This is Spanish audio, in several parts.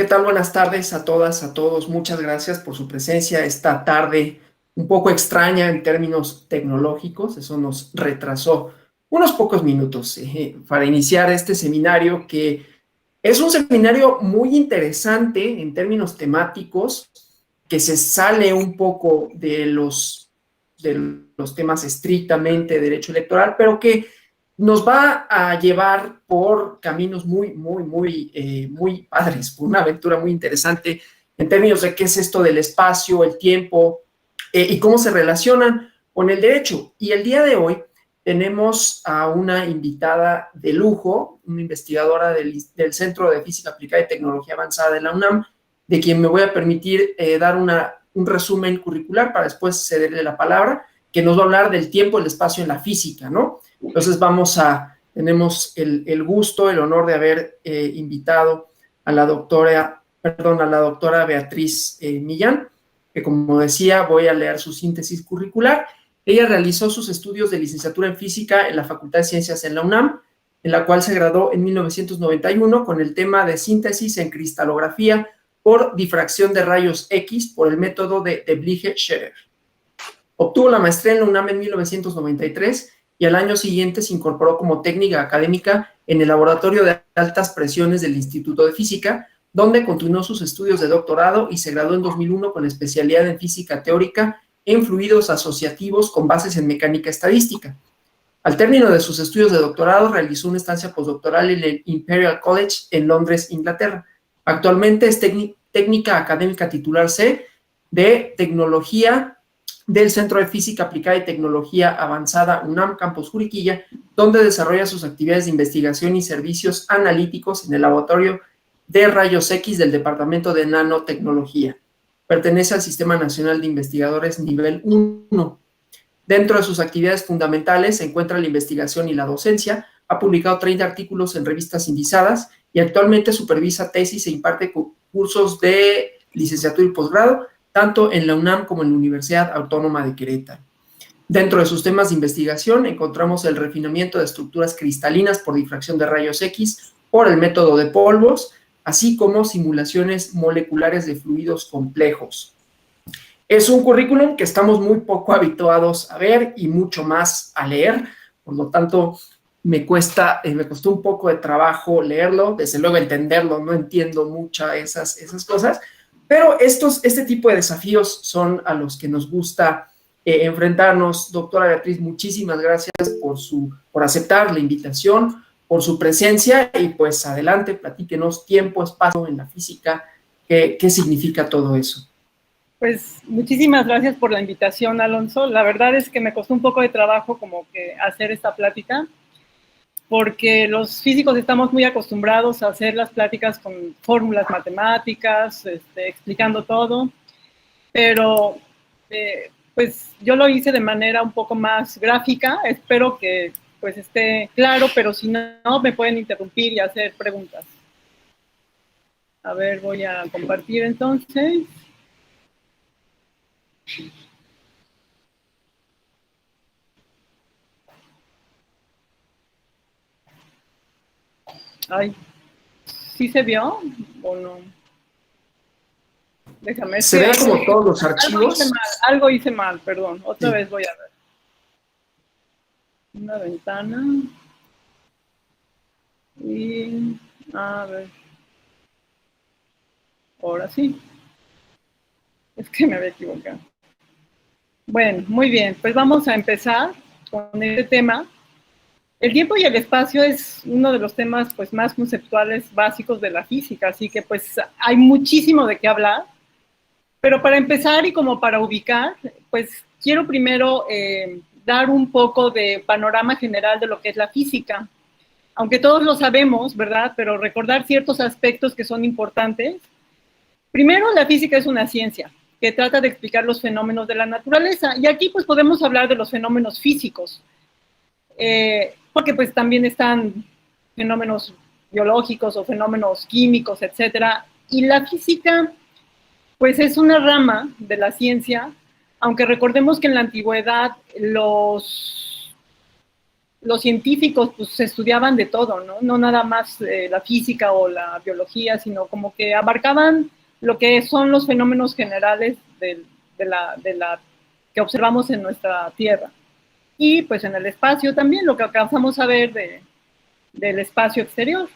¿Qué tal? Buenas tardes a todas, a todos. Muchas gracias por su presencia esta tarde un poco extraña en términos tecnológicos. Eso nos retrasó unos pocos minutos para iniciar este seminario, que es un seminario muy interesante en términos temáticos, que se sale un poco de los temas estrictamente de derecho electoral, pero que nos va a llevar por caminos muy padres, por una aventura muy interesante en términos de qué es esto del espacio, el tiempo y cómo se relacionan con el derecho. Y el día de hoy tenemos a una invitada de lujo, una investigadora del Centro de Física Aplicada y Tecnología Avanzada de la UNAM, de quien me voy a permitir dar un resumen curricular para después cederle la palabra, que nos va a hablar del tiempo y el espacio en la física, ¿no? Entonces tenemos el gusto, el honor de haber invitado a la doctora Beatriz Millán, que como decía, voy a leer su síntesis curricular. Ella realizó sus estudios de licenciatura en física en la Facultad de Ciencias en la UNAM, en la cual se graduó en 1991 con el tema de síntesis en cristalografía por difracción de rayos X por el método de Deblige-Scherer. Obtuvo la maestría en la UNAM en 1993 y al año siguiente se incorporó como técnica académica en el Laboratorio de Altas Presiones del Instituto de Física, donde continuó sus estudios de doctorado y se graduó en 2001 con especialidad en física teórica en fluidos asociativos con bases en mecánica estadística. Al término de sus estudios de doctorado, realizó una estancia postdoctoral en el Imperial College en Londres, Inglaterra. Actualmente es técnica académica titular C de Tecnología del Centro de Física Aplicada y Tecnología Avanzada UNAM Campus Juriquilla, donde desarrolla sus actividades de investigación y servicios analíticos en el Laboratorio de Rayos X del Departamento de Nanotecnología. Pertenece al Sistema Nacional de Investigadores Nivel 1. Dentro de sus actividades fundamentales se encuentra la investigación y la docencia. Ha publicado 30 artículos en revistas indizadas y actualmente supervisa tesis e imparte cursos de licenciatura y posgrado, tanto en la UNAM como en la Universidad Autónoma de Querétaro. Dentro de sus temas de investigación encontramos el refinamiento de estructuras cristalinas por difracción de rayos X por el método de polvos, así como simulaciones moleculares de fluidos complejos. Es un currículum que estamos muy poco habituados a ver y mucho más a leer, por lo tanto me costó un poco de trabajo leerlo, desde luego entenderlo, no entiendo muchas esas cosas, pero este tipo de desafíos son a los que nos gusta enfrentarnos. Doctora Beatriz, muchísimas gracias por aceptar la invitación, por su presencia y pues adelante, platíquenos tiempo, espacio en la física, qué significa todo eso. Pues muchísimas gracias por la invitación, Alonso. La verdad es que me costó un poco de trabajo como que hacer esta plática, porque los físicos estamos muy acostumbrados a hacer las pláticas con fórmulas matemáticas, explicando todo, pero pues yo lo hice de manera un poco más gráfica. Espero que pues esté claro, pero si no, me pueden interrumpir y hacer preguntas. A ver, voy a compartir entonces. Ay, ¿sí se vio o no? Déjame ver. Se ve como todos los archivos. Algo hice mal, perdón. Otra vez voy a ver. Una ventana. Y a ver. Ahora sí. Es que me había equivocado. Bueno, muy bien. Pues vamos a empezar con este tema. El tiempo y el espacio es uno de los temas pues, más conceptuales básicos de la física, así que pues hay muchísimo de qué hablar. Pero para empezar y como para ubicar, pues quiero primero dar un poco de panorama general de lo que es la física. Aunque todos lo sabemos, ¿verdad? Pero recordar ciertos aspectos que son importantes. Primero, la física es una ciencia que trata de explicar los fenómenos de la naturaleza. Y aquí pues podemos hablar de los fenómenos físicos. Porque pues también están fenómenos biológicos o fenómenos químicos, etcétera. Y la física pues es una rama de la ciencia, aunque recordemos que en la antigüedad los los científicos pues estudiaban de todo, ¿no? No nada más la física o la biología, sino como que abarcaban lo que son los fenómenos generales que observamos en nuestra Tierra. Y pues en el espacio también, lo que alcanzamos a ver del espacio exterior.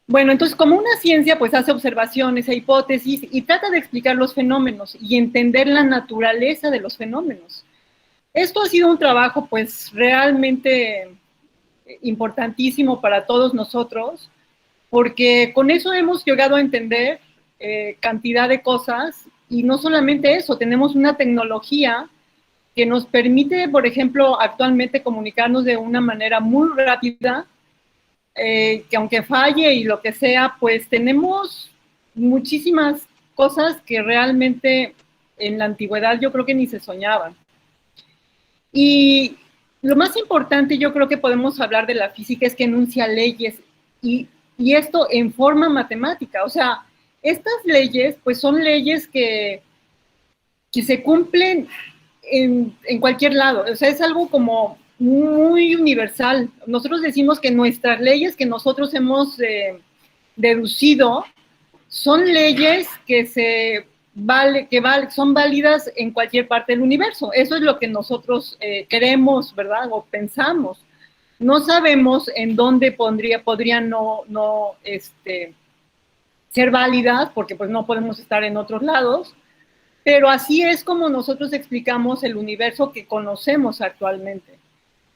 Bueno, entonces como una ciencia pues hace observaciones e hipótesis y trata de explicar los fenómenos y entender la naturaleza de los fenómenos. Esto ha sido un trabajo pues realmente importantísimo para todos nosotros, porque con eso hemos llegado a entender cantidad de cosas, y no solamente eso, tenemos una tecnología que nos permite, por ejemplo, actualmente comunicarnos de una manera muy rápida, que aunque falle y lo que sea, pues tenemos muchísimas cosas que realmente en la antigüedad yo creo que ni se soñaban. Y lo más importante yo creo que podemos hablar de la física es que enuncia leyes y esto en forma matemática. O sea, estas leyes pues son leyes que se cumplen en cualquier lado. O sea, es algo como muy universal. Nosotros decimos que nuestras leyes que nosotros hemos deducido son leyes que son válidas en cualquier parte del universo. Eso es lo que nosotros queremos, ¿verdad? O pensamos. No sabemos en dónde podrían no ser válidas, porque pues no podemos estar en otros lados, pero así es como nosotros explicamos el universo que conocemos actualmente.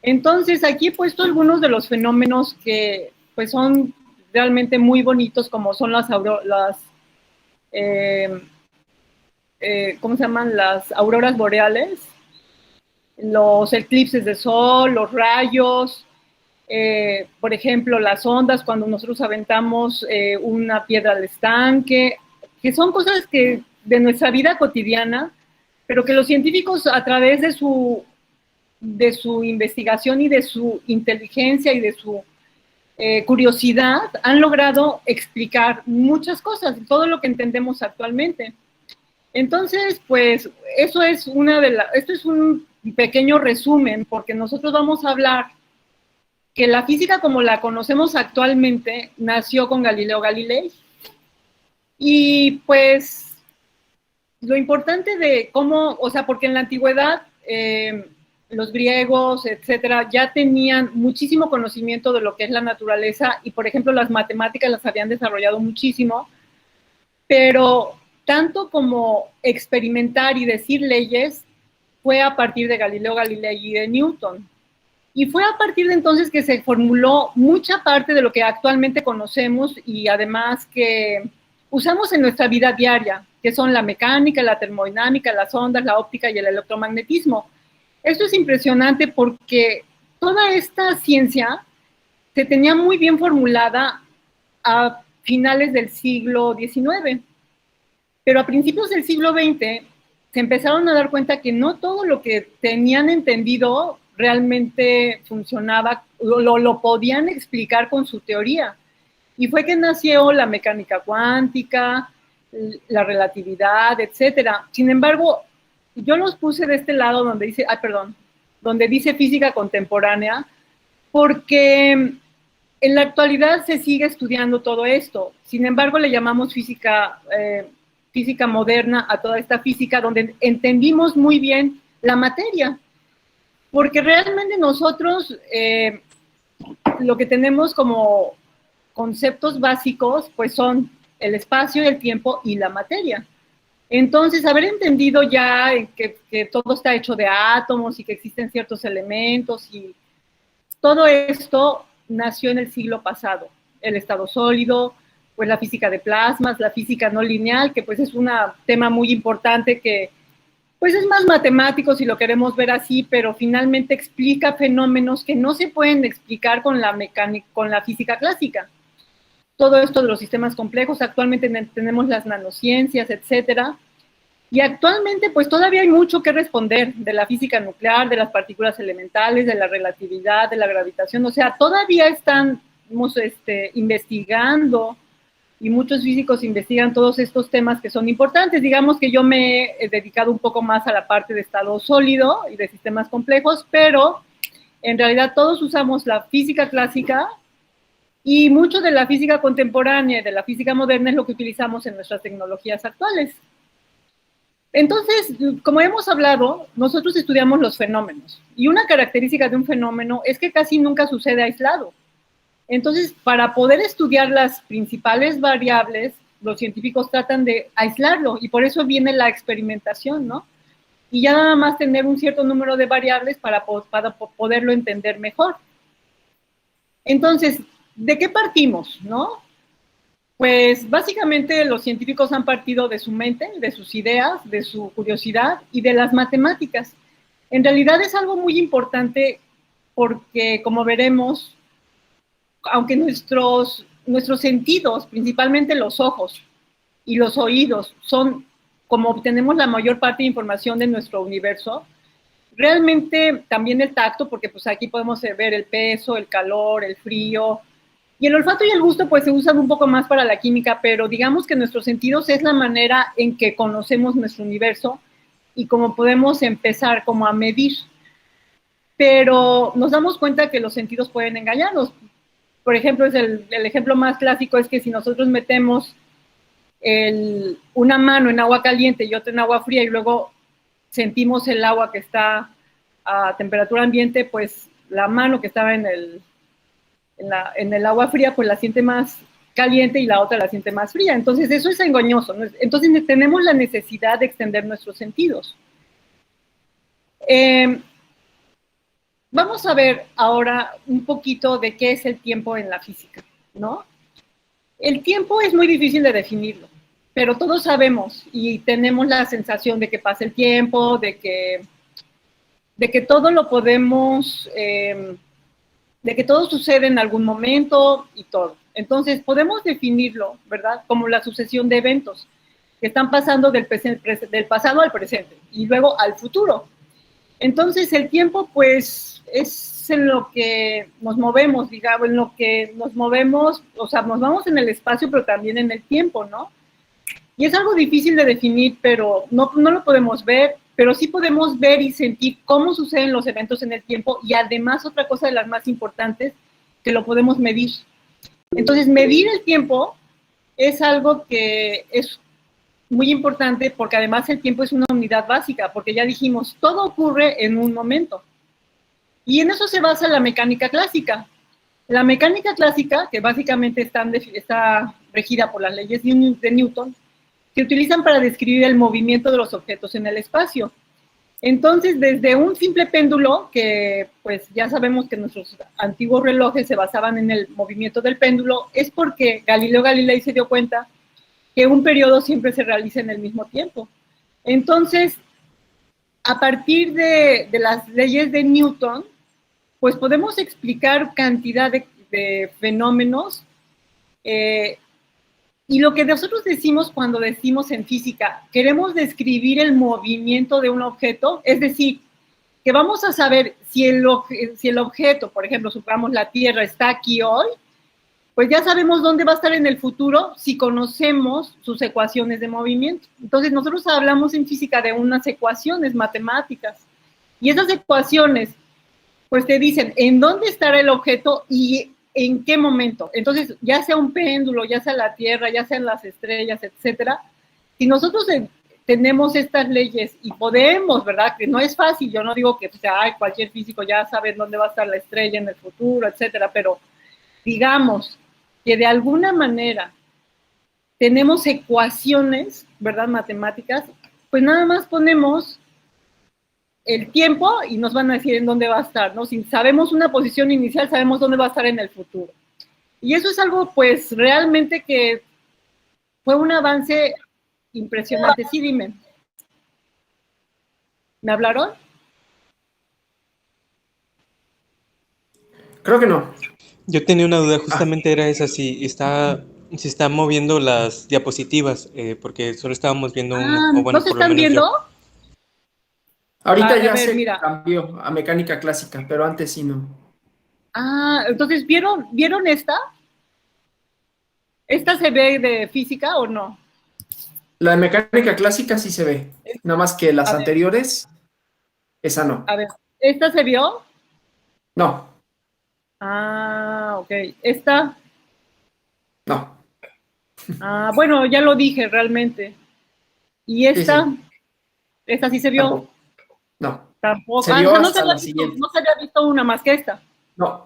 Entonces, aquí he puesto algunos de los fenómenos que pues son realmente muy bonitos, como son ¿cómo se llaman? Las auroras boreales, los eclipses de sol, los rayos, por ejemplo, las ondas cuando nosotros aventamos una piedra al estanque, que son cosas que de nuestra vida cotidiana, pero que los científicos a través de su investigación y de su inteligencia y de su curiosidad han logrado explicar muchas cosas, todo lo que entendemos actualmente. Entonces, pues, esto es un pequeño resumen, porque nosotros vamos a hablar que la física como la conocemos actualmente nació con Galileo Galilei. Y pues, lo importante de cómo, o sea, porque en la antigüedad los griegos, etcétera, ya tenían muchísimo conocimiento de lo que es la naturaleza y, por ejemplo, las matemáticas las habían desarrollado muchísimo, pero tanto como experimentar y decir leyes fue a partir de Galileo Galilei y de Newton. Y fue a partir de entonces que se formuló mucha parte de lo que actualmente conocemos y además que usamos en nuestra vida diaria, que son la mecánica, la termodinámica, las ondas, la óptica y el electromagnetismo. Esto es impresionante porque toda esta ciencia se tenía muy bien formulada a finales del siglo XIX, pero a principios del siglo XX se empezaron a dar cuenta que no todo lo que tenían entendido realmente funcionaba, lo podían explicar con su teoría. Y fue que nació la mecánica cuántica, la relatividad, etcétera. Sin embargo, yo los puse de este lado donde dice física contemporánea, porque en la actualidad se sigue estudiando todo esto. Sin embargo, le llamamos física moderna a toda esta física, donde entendimos muy bien la materia. Porque realmente nosotros lo que tenemos como conceptos básicos, pues son el espacio, el tiempo y la materia. Entonces, haber entendido ya que todo está hecho de átomos y que existen ciertos elementos y todo esto nació en el siglo pasado. El estado sólido, pues la física de plasmas, la física no lineal, que pues es un tema muy importante que pues es más matemático si lo queremos ver así, pero finalmente explica fenómenos que no se pueden explicar con la mecánica, con la física clásica. Todo esto de los sistemas complejos, actualmente tenemos las nanociencias, etcétera, y actualmente pues todavía hay mucho que responder de la física nuclear, de las partículas elementales, de la relatividad, de la gravitación, o sea, todavía estamos investigando y muchos físicos investigan todos estos temas que son importantes. Digamos que yo me he dedicado un poco más a la parte de estado sólido y de sistemas complejos, pero En realidad todos usamos la física clásica y mucho de la física contemporánea y de la física moderna es lo que utilizamos en nuestras tecnologías actuales. Entonces, como hemos hablado, nosotros estudiamos los fenómenos y una característica de un fenómeno es que casi nunca sucede aislado. Entonces, para poder estudiar las principales variables, los científicos tratan de aislarlo y por eso viene la experimentación, ¿no? Y ya nada más tener un cierto número de variables para poderlo entender mejor. Entonces, ¿de qué partimos, no? Pues básicamente los científicos han partido de su mente, de sus ideas, de su curiosidad y de las matemáticas. En realidad es algo muy importante porque, como veremos, aunque nuestros sentidos, principalmente los ojos y los oídos, son como obtenemos la mayor parte de información de nuestro universo, realmente también el tacto, porque pues aquí podemos ver el peso, el calor, el frío, y el olfato y el gusto pues se usan un poco más para la química, pero digamos que nuestros sentidos es la manera en que conocemos nuestro universo y cómo podemos empezar como a medir. Pero nos damos cuenta que los sentidos pueden engañarnos. Por ejemplo, el ejemplo más clásico es que si nosotros metemos una mano en agua caliente y otra en agua fría y luego sentimos el agua que está a temperatura ambiente, pues la mano que estaba en el agua fría, pues la siente más caliente y la otra la siente más fría. Entonces eso es engañoso, ¿no? Entonces tenemos la necesidad de extender nuestros sentidos. Vamos a ver ahora un poquito de qué es el tiempo en la física, ¿no? El tiempo es muy difícil de definirlo, pero todos sabemos y tenemos la sensación de que pasa el tiempo, de que todo lo podemos, de que todo sucede en algún momento y todo. Entonces podemos definirlo, ¿verdad? Como la sucesión de eventos que están pasando del pasado al presente y luego al futuro. Entonces el tiempo pues es en lo que nos movemos, digamos, en lo que nos movemos, o sea, nos vamos en el espacio, pero también en el tiempo, ¿no? Y es algo difícil de definir, pero no lo podemos ver, pero sí podemos ver y sentir cómo suceden los eventos en el tiempo y además otra cosa de las más importantes, que lo podemos medir. Entonces, medir el tiempo es algo que es muy importante porque además el tiempo es una unidad básica, porque ya dijimos, todo ocurre en un momento. Y en eso se basa la mecánica clásica. La mecánica clásica, que básicamente está regida por las leyes de Newton, se utilizan para describir el movimiento de los objetos en el espacio. Entonces, desde un simple péndulo, que pues ya sabemos que nuestros antiguos relojes se basaban en el movimiento del péndulo, es porque Galileo Galilei se dio cuenta que un periodo siempre se realiza en el mismo tiempo. Entonces, a partir de las leyes de Newton, pues podemos explicar cantidad de fenómenos, y lo que nosotros decimos cuando decimos en física, queremos describir el movimiento de un objeto, es decir, que vamos a saber si el objeto, por ejemplo, supongamos la Tierra está aquí hoy, pues ya sabemos dónde va a estar en el futuro si conocemos sus ecuaciones de movimiento. Entonces nosotros hablamos en física de unas ecuaciones matemáticas, y esas ecuaciones pues te dicen en dónde estará el objeto y en qué momento. Entonces, ya sea un péndulo, ya sea la Tierra, ya sean las estrellas, etcétera, si nosotros tenemos estas leyes y podemos, ¿verdad? Que no es fácil, yo no digo que cualquier físico ya sabe dónde va a estar la estrella en el futuro, etcétera, pero digamos que de alguna manera tenemos ecuaciones, ¿verdad? Matemáticas, pues nada más ponemos el tiempo y nos van a decir en dónde va a estar, ¿no? Si sabemos una posición inicial, sabemos dónde va a estar en el futuro. Y eso es algo, pues, realmente que fue un avance impresionante. Sí, dime. ¿Me hablaron? Creo que no. Yo tenía una duda, justamente era esa, si está moviendo las diapositivas, porque solo estábamos viendo una, o bueno, ¿no se por lo están menos viendo? yo. Ahorita ya ver, se mira. cambió a mecánica clásica, pero antes sí no. Entonces, ¿vieron esta? ¿Esta se ve de física o no? La de mecánica clásica sí se ve, nada más que las anteriores, esa no. A ver, ¿esta se vio? No, Ah, ok. Esta, no, bueno, ya lo dije realmente. Y sí, sí, esta sí se vio. tampoco, no. Tampoco. Se O vio sea, hasta la siguiente. no se había visto una más que esta. No,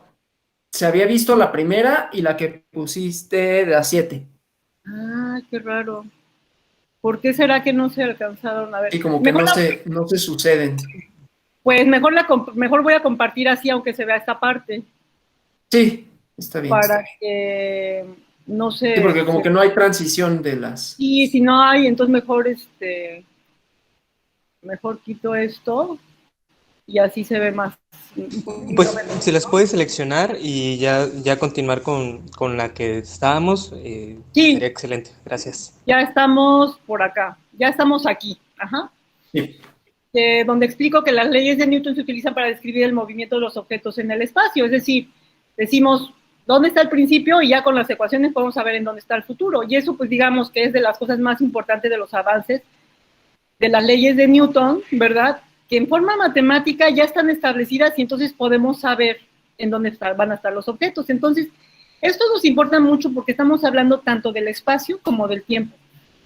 se había visto la primera y la que pusiste de las 7. Ah, qué raro. ¿Por qué será que no se alcanzaron a ver? Y como que Mejor no se suceden. pues mejor voy a compartir así, aunque se vea esta parte, Sí, está bien. para que no Sí, se, porque como que no hay transición de las... y si no hay, entonces mejor quito esto y así se ve más, un poquito Pues mejor, si las ¿no? puedes seleccionar y ya continuar con la que estábamos, sería Sí, excelente. Gracias. ya estamos por acá, ya estamos aquí, ajá. Sí, Donde explico que las leyes de Newton se utilizan para describir el movimiento de los objetos en el espacio, es decir, decimos dónde está el principio y ya con las ecuaciones podemos saber en dónde está el futuro, y eso pues digamos que es de las cosas más importantes de los avances de las leyes de Newton, ¿verdad? Que en forma matemática ya están establecidas y entonces podemos saber en dónde van a estar los objetos. Entonces, esto nos importa mucho porque estamos hablando tanto del espacio como del tiempo.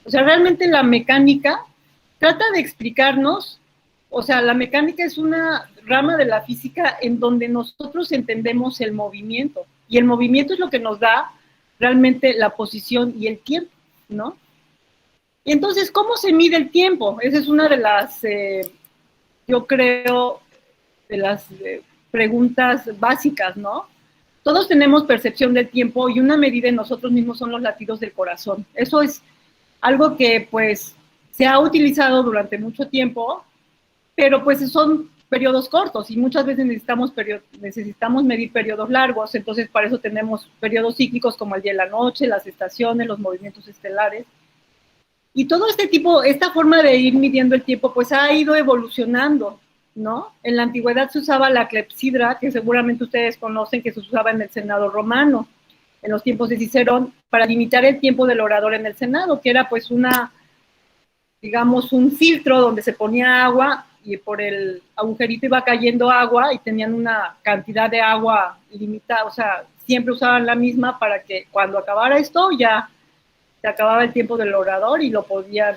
O sea, realmente la mecánica trata de explicarnos, o sea, la mecánica es una rama de la física en donde nosotros entendemos el movimiento y el movimiento es lo que nos da realmente la posición y el tiempo, ¿no? Y entonces, ¿cómo se mide el tiempo? Esa es una de las, yo creo, de las preguntas básicas, ¿no? Todos tenemos percepción del tiempo y una medida en nosotros mismos son los latidos del corazón. Eso es algo que pues se ha utilizado durante mucho tiempo, pero pues son periodos cortos y muchas veces necesitamos medir periodos largos, entonces para eso tenemos periodos cíclicos como el día y la noche, las estaciones, los movimientos estelares. Y todo esta forma de ir midiendo el tiempo, pues ha ido evolucionando, ¿no? En la antigüedad se usaba la clepsidra, que seguramente ustedes conocen, que se usaba en el Senado romano, en los tiempos de Cicerón, para limitar el tiempo del orador en el Senado, que era pues digamos, un filtro donde se ponía agua y por el agujerito iba cayendo agua y tenían una cantidad de agua limitada, o sea, siempre usaban la misma para que cuando acabara esto ya se acababa el tiempo del orador y podía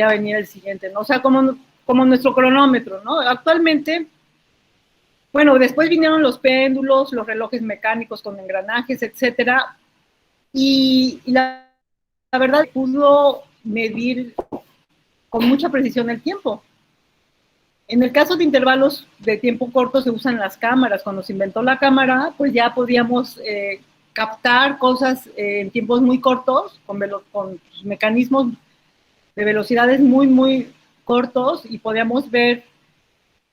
venir el siguiente, ¿no? O sea, como nuestro cronómetro, ¿no? Actualmente, bueno, después vinieron los péndulos, los relojes mecánicos con engranajes, etcétera, y la verdad pudo medir con mucha precisión el tiempo. En el caso de intervalos de tiempo corto se usan las cámaras. Cuando se inventó la cámara, pues ya podíamos captar cosas en tiempos muy cortos, con mecanismos de velocidades muy, muy cortos y podíamos ver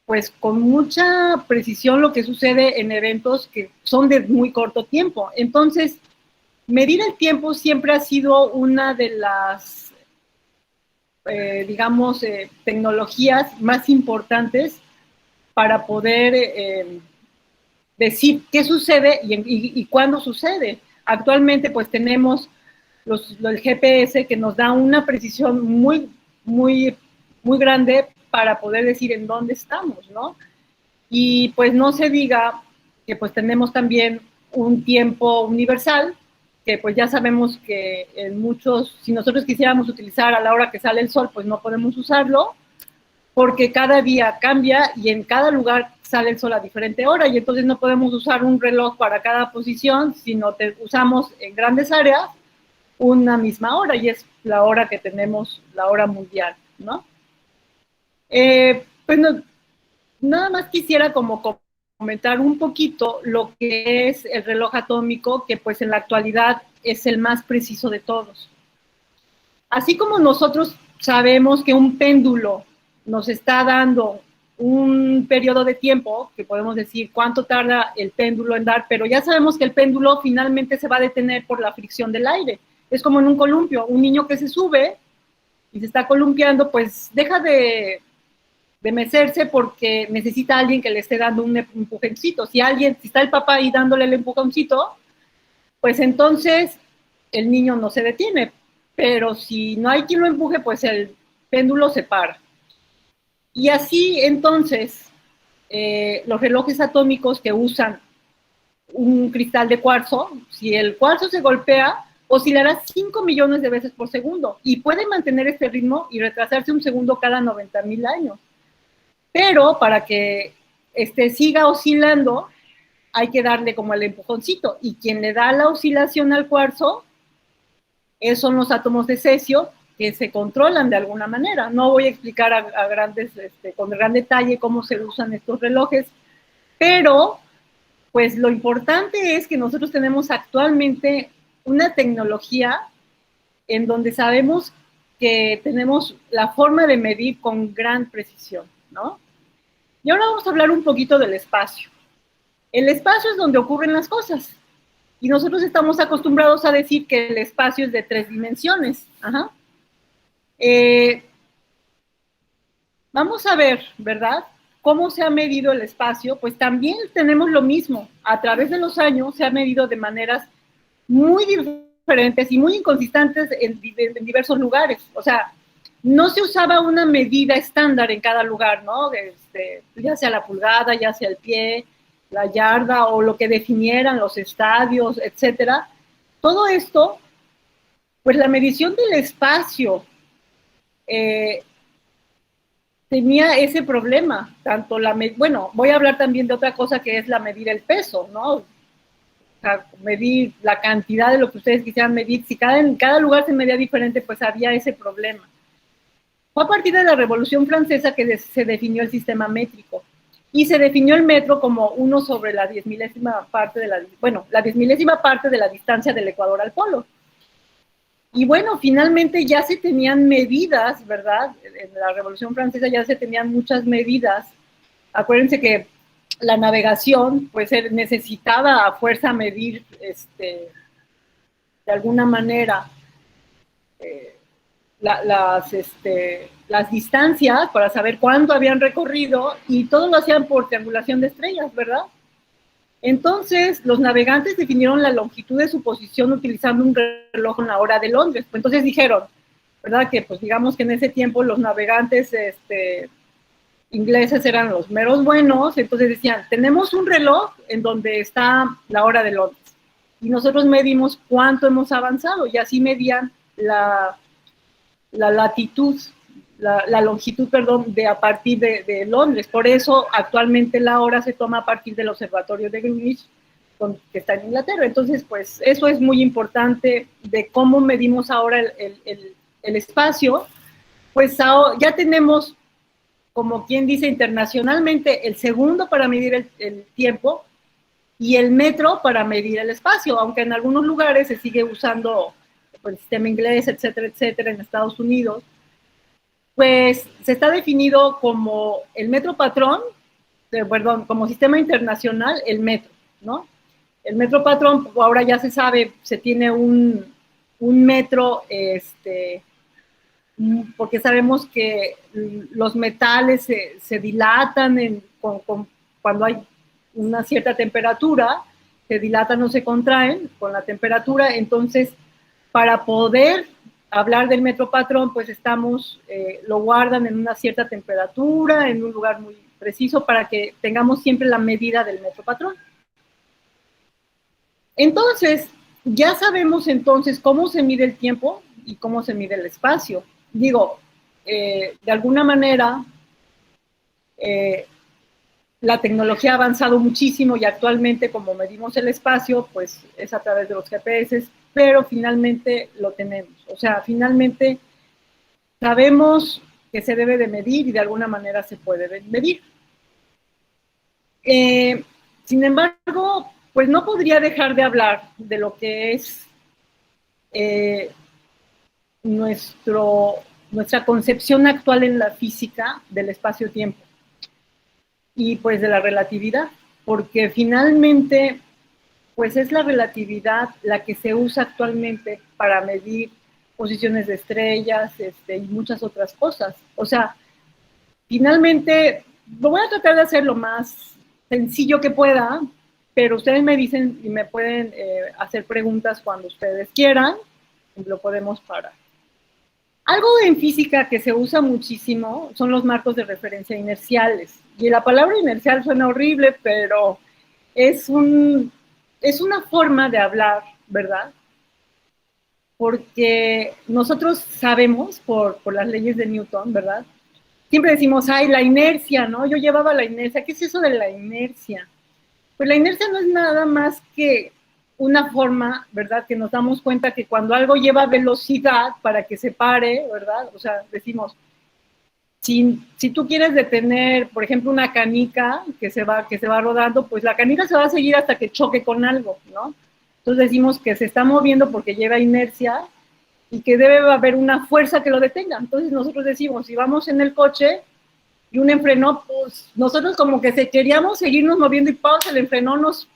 pues con mucha precisión lo que sucede en eventos que son de muy corto tiempo. Entonces, medir el tiempo siempre ha sido una de las digamos, tecnologías más importantes para poder decir qué sucede y cuándo sucede. Actualmente, pues tenemos el GPS que nos da una precisión muy, muy, muy grande para poder decir en dónde estamos, ¿no? Y pues no se diga que pues tenemos también un tiempo universal, que pues ya sabemos que en muchos, si nosotros quisiéramos utilizar a la hora que sale el sol, pues no podemos usarlo, porque cada día cambia y en cada lugar sale el sol a diferente hora, y entonces no podemos usar un reloj para cada posición, sino usamos en grandes áreas una misma hora, y es la hora que tenemos, la hora mundial, ¿no? Pues no, nada más quisiera como comentar un poquito lo que es el reloj atómico, que pues en la actualidad es el más preciso de todos. Así como nosotros sabemos que un péndulo nos está dando un periodo de tiempo, que podemos decir cuánto tarda el péndulo en dar, pero ya sabemos que el péndulo finalmente se va a detener por la fricción del aire. Es como en un columpio, un niño que se sube y se está columpiando, pues deja de mecerse porque necesita a alguien que le esté dando un empujoncito. Si está el papá ahí dándole el empujoncito, pues entonces el niño no se detiene. Pero si no hay quien lo empuje, pues el péndulo se para. Y así entonces, los relojes atómicos que usan un cristal de cuarzo, si el cuarzo se golpea, oscilará 5 millones de veces por segundo y puede mantener este ritmo y retrasarse un segundo cada 90,000 años. Pero para que siga oscilando, hay que darle como el empujoncito. Y quien le da la oscilación al cuarzo son los átomos de cesio que se controlan de alguna manera. No voy a explicar con gran detalle cómo se usan estos relojes, pero pues lo importante es que nosotros tenemos actualmente una tecnología en donde sabemos que tenemos la forma de medir con gran precisión, ¿no? Y ahora vamos a hablar un poquito del espacio. El espacio es donde ocurren las cosas. Y nosotros estamos acostumbrados a decir que el espacio es de 3 dimensiones. Ajá. Vamos a ver, ¿verdad?, cómo se ha medido el espacio. Pues también tenemos lo mismo. A través de los años se ha medido de maneras muy diferentes y muy inconsistentes en diversos lugares. O sea, no se usaba una medida estándar en cada lugar, ¿no? Ya sea la pulgada, ya sea el pie, la yarda o lo que definieran los estadios, etcétera. Todo esto, pues la medición del espacio tenía ese problema. Bueno, voy a hablar también de otra cosa que es la medir el peso, ¿no? O sea, medir la cantidad de lo que ustedes quisieran medir. Si en cada lugar se medía diferente, pues había ese problema. Fue a partir de la Revolución Francesa que se definió el sistema métrico y se definió el metro como 1 sobre la 10,000ª parte de la 10,000ª parte de la distancia del Ecuador al polo. Y bueno, finalmente ya se tenían medidas, ¿verdad? En la Revolución Francesa ya se tenían muchas medidas. Acuérdense que la navegación, pues necesitaba a fuerza medir, de alguna manera, las distancias para saber cuánto habían recorrido, y todo lo hacían por triangulación de estrellas, ¿verdad? Entonces, los navegantes definieron la longitud de su posición utilizando un reloj en la hora de Londres. Entonces dijeron, ¿verdad?, que pues digamos que en ese tiempo los navegantes ingleses eran los meros buenos. Entonces decían, tenemos un reloj en donde está la hora de Londres y nosotros medimos cuánto hemos avanzado, y así medían la latitud, la longitud, perdón, a partir de Londres. Por eso actualmente la hora se toma a partir del observatorio de Greenwich, que está en Inglaterra. Entonces, pues eso es muy importante de cómo medimos ahora el espacio. Pues ya tenemos, como quien dice, internacionalmente el segundo para medir el tiempo y el metro para medir el espacio, aunque en algunos lugares se sigue usando el sistema inglés, etcétera, etcétera, en Estados Unidos. Pues se está definido como el metro patrón, como sistema internacional, el metro, ¿no? El metro patrón, ahora ya se sabe, se tiene un metro, porque sabemos que los metales se dilatan cuando hay una cierta temperatura, se dilatan o se contraen con la temperatura. Entonces, para poder hablar del metro patrón, pues lo guardan en una cierta temperatura, en un lugar muy preciso, para que tengamos siempre la medida del metro patrón. Entonces, ya sabemos entonces cómo se mide el tiempo y cómo se mide el espacio. Digo, de alguna manera, la tecnología ha avanzado muchísimo y actualmente, como medimos el espacio, pues es a través de los GPS, pero finalmente lo tenemos. O sea, finalmente sabemos que se debe de medir y de alguna manera se puede medir. Sin embargo, pues no podría dejar de hablar de lo que es nuestra concepción actual en la física del espacio-tiempo y pues de la relatividad, porque finalmente pues es la relatividad la que se usa actualmente para medir posiciones de estrellas y muchas otras cosas. O sea, finalmente, lo voy a tratar de hacer lo más sencillo que pueda, pero ustedes me dicen y me pueden hacer preguntas cuando ustedes quieran, y lo podemos parar. Algo en física que se usa muchísimo son los marcos de referencia inerciales. Y la palabra inercial suena horrible, pero es una forma de hablar, ¿verdad? Porque nosotros sabemos, por las leyes de Newton, ¿verdad? Siempre decimos, ay, la inercia, ¿no? Yo llevaba la inercia. ¿Qué es eso de la inercia? Pues la inercia no es nada más que una forma, ¿verdad? Que nos damos cuenta que cuando algo lleva velocidad para que se pare, ¿verdad? O sea, decimos, si tú quieres detener, por ejemplo, una canica que se va rodando, pues la canica se va a seguir hasta que choque con algo, ¿no? Entonces decimos que se está moviendo porque lleva inercia y que debe haber una fuerza que lo detenga. Entonces nosotros decimos, si vamos en el coche y un enfrenó, pues nosotros como que queríamos seguirnos moviendo y pausa, el enfrenó nos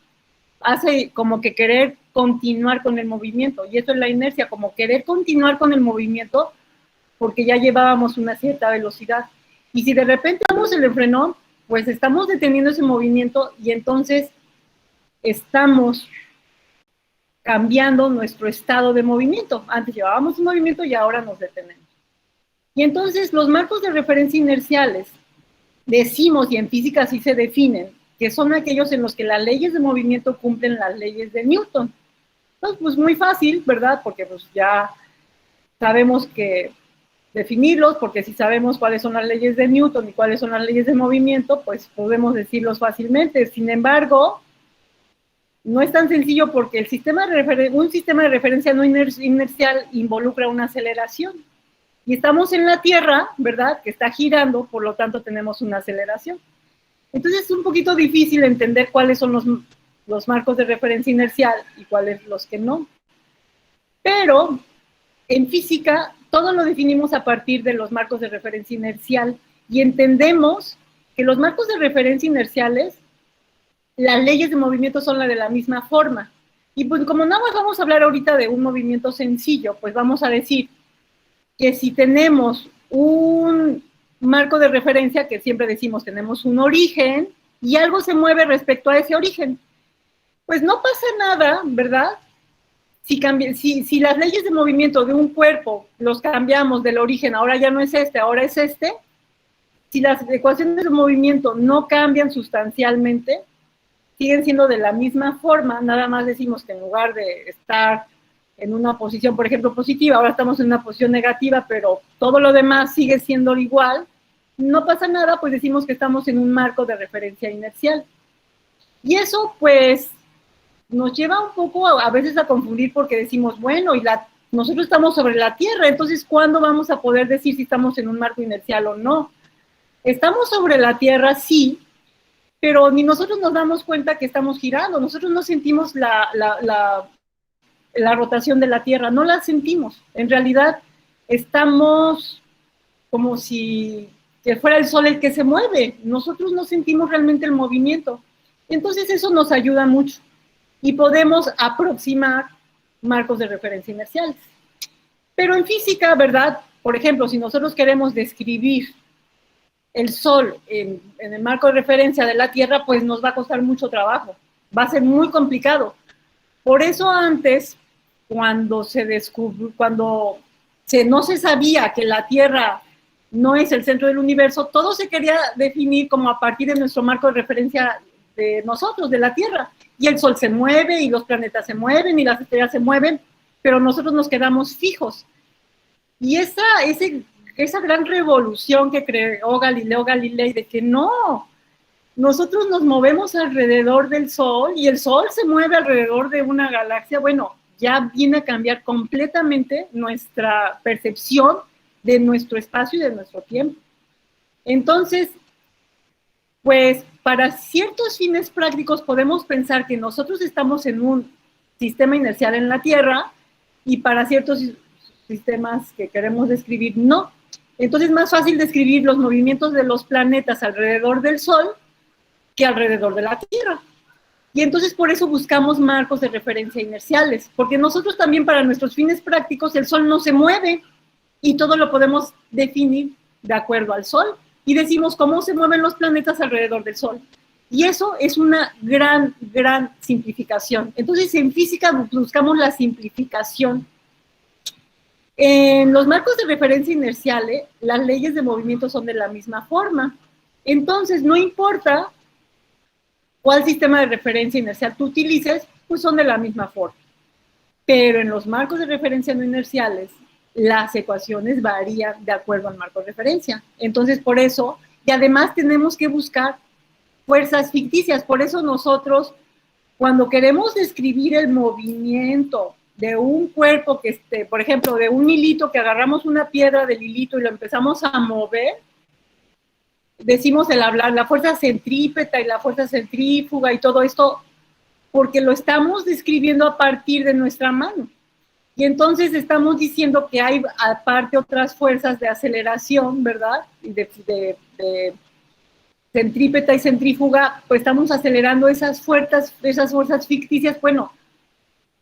hace como que querer continuar con el movimiento, y eso es la inercia, como querer continuar con el movimiento porque ya llevábamos una cierta velocidad. Y si de repente damos el enfrenón, pues estamos deteniendo ese movimiento y entonces estamos cambiando nuestro estado de movimiento. Antes llevábamos un movimiento y ahora nos detenemos. Y entonces los marcos de referencia inerciales, decimos, y en física así se definen, que son aquellos en los que las leyes de movimiento cumplen las leyes de Newton. Entonces, pues muy fácil, ¿verdad? Porque pues ya sabemos que definirlos, porque si sabemos cuáles son las leyes de Newton y cuáles son las leyes de movimiento, pues podemos decirlos fácilmente. Sin embargo, no es tan sencillo porque un sistema de referencia no inercial involucra una aceleración. Y estamos en la Tierra, ¿verdad?, que está girando, por lo tanto tenemos una aceleración. Entonces es un poquito difícil entender cuáles son los marcos de referencia inercial y cuáles los que no. Pero en física todo lo definimos a partir de los marcos de referencia inercial y entendemos que los marcos de referencia inerciales, las leyes de movimiento son de la misma forma. Y pues como nada más vamos a hablar ahorita de un movimiento sencillo, pues vamos a decir que si tenemos un marco de referencia, que siempre decimos tenemos un origen, y algo se mueve respecto a ese origen, pues no pasa nada, ¿verdad? Si las leyes de movimiento de un cuerpo los cambiamos del origen, ahora ya no es este, ahora es este, si las ecuaciones de movimiento no cambian sustancialmente, siguen siendo de la misma forma, nada más decimos que en lugar de estar en una posición, por ejemplo, positiva, ahora estamos en una posición negativa, pero todo lo demás sigue siendo igual, no pasa nada, pues decimos que estamos en un marco de referencia inercial. Y eso, pues, nos lleva un poco a veces a confundir porque decimos, bueno, nosotros estamos sobre la Tierra, entonces, ¿cuándo vamos a poder decir si estamos en un marco inercial o no? Estamos sobre la Tierra, sí, pero ni nosotros nos damos cuenta que estamos girando, nosotros no sentimos la rotación de la Tierra, no la sentimos. En realidad, estamos como si que fuera el Sol el que se mueve, nosotros no sentimos realmente el movimiento. Entonces, eso nos ayuda mucho y podemos aproximar marcos de referencia inerciales. Pero en física, ¿verdad? Por ejemplo, si nosotros queremos describir el Sol en el marco de referencia de la Tierra, pues nos va a costar mucho trabajo, va a ser muy complicado. Por eso antes, cuando no se sabía que la Tierra no es el centro del universo, todo se quería definir como a partir de nuestro marco de referencia de nosotros, de la Tierra. Y el Sol se mueve, y los planetas se mueven, y las estrellas se mueven, pero nosotros nos quedamos fijos. Y esa gran revolución que creó Galileo Galilei de que no, nosotros nos movemos alrededor del Sol y el Sol se mueve alrededor de una galaxia, bueno, ya viene a cambiar completamente nuestra percepción de nuestro espacio y de nuestro tiempo. Entonces, pues para ciertos fines prácticos podemos pensar que nosotros estamos en un sistema inercial en la Tierra y para ciertos sistemas que queremos describir, no. Entonces es más fácil describir los movimientos de los planetas alrededor del Sol que alrededor de la Tierra. Y entonces por eso buscamos marcos de referencia inerciales, porque nosotros también para nuestros fines prácticos el Sol no se mueve y todo lo podemos definir de acuerdo al Sol y decimos cómo se mueven los planetas alrededor del Sol. Y eso es una gran, gran simplificación. Entonces en física buscamos la simplificación. En los marcos de referencia inerciales, las leyes de movimiento son de la misma forma. Entonces, no importa cuál sistema de referencia inercial tú utilices, pues son de la misma forma. Pero en los marcos de referencia no inerciales, las ecuaciones varían de acuerdo al marco de referencia. Entonces, por eso, y además tenemos que buscar fuerzas ficticias. Por eso nosotros, cuando queremos describir el movimiento de un cuerpo que esté, por ejemplo, de un hilito, que agarramos una piedra del hilito y lo empezamos a mover, decimos el hablar, la fuerza centrípeta y la fuerza centrífuga y todo esto, porque lo estamos describiendo a partir de nuestra mano. Y entonces estamos diciendo que hay aparte otras fuerzas de aceleración, ¿verdad? De centrípeta y centrífuga, pues estamos acelerando esas fuerzas ficticias. Bueno,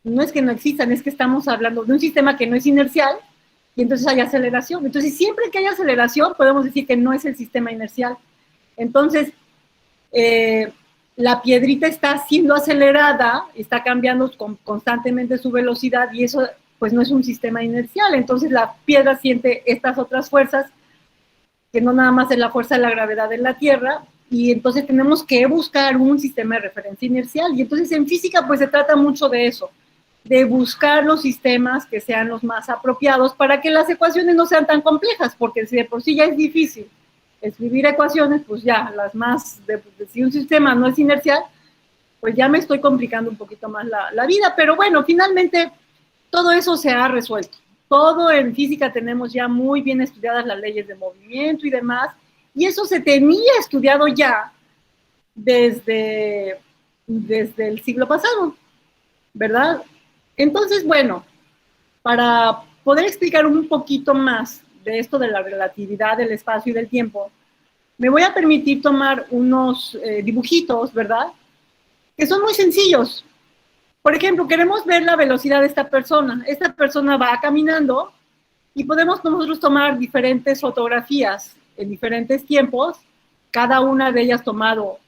no es que no existan, es que estamos hablando de un sistema que no es inercial y entonces hay aceleración. Entonces, siempre que hay aceleración, podemos decir que no es el sistema inercial. Entonces, la piedrita está siendo acelerada, está cambiando constantemente su velocidad y eso pues no es un sistema inercial. Entonces la piedra siente estas otras fuerzas, que no nada más es la fuerza de la gravedad en la Tierra, y entonces tenemos que buscar un sistema de referencia inercial. Y entonces en física pues se trata mucho de eso, de buscar los sistemas que sean los más apropiados para que las ecuaciones no sean tan complejas, porque si de por sí ya es difícil escribir ecuaciones, pues ya, las más, si un sistema no es inercial, pues ya me estoy complicando un poquito más la vida, pero bueno, finalmente todo eso se ha resuelto. Todo en física tenemos ya muy bien estudiadas las leyes de movimiento y demás, y eso se tenía estudiado ya desde el siglo pasado, ¿verdad? Entonces, bueno, para poder explicar un poquito más de esto de la relatividad del espacio y del tiempo, me voy a permitir tomar unos dibujitos, ¿verdad? Que son muy sencillos. Por ejemplo, queremos ver la velocidad de esta persona. Esta persona va caminando y podemos nosotros tomar diferentes fotografías en diferentes tiempos, cada una de ellas tomado,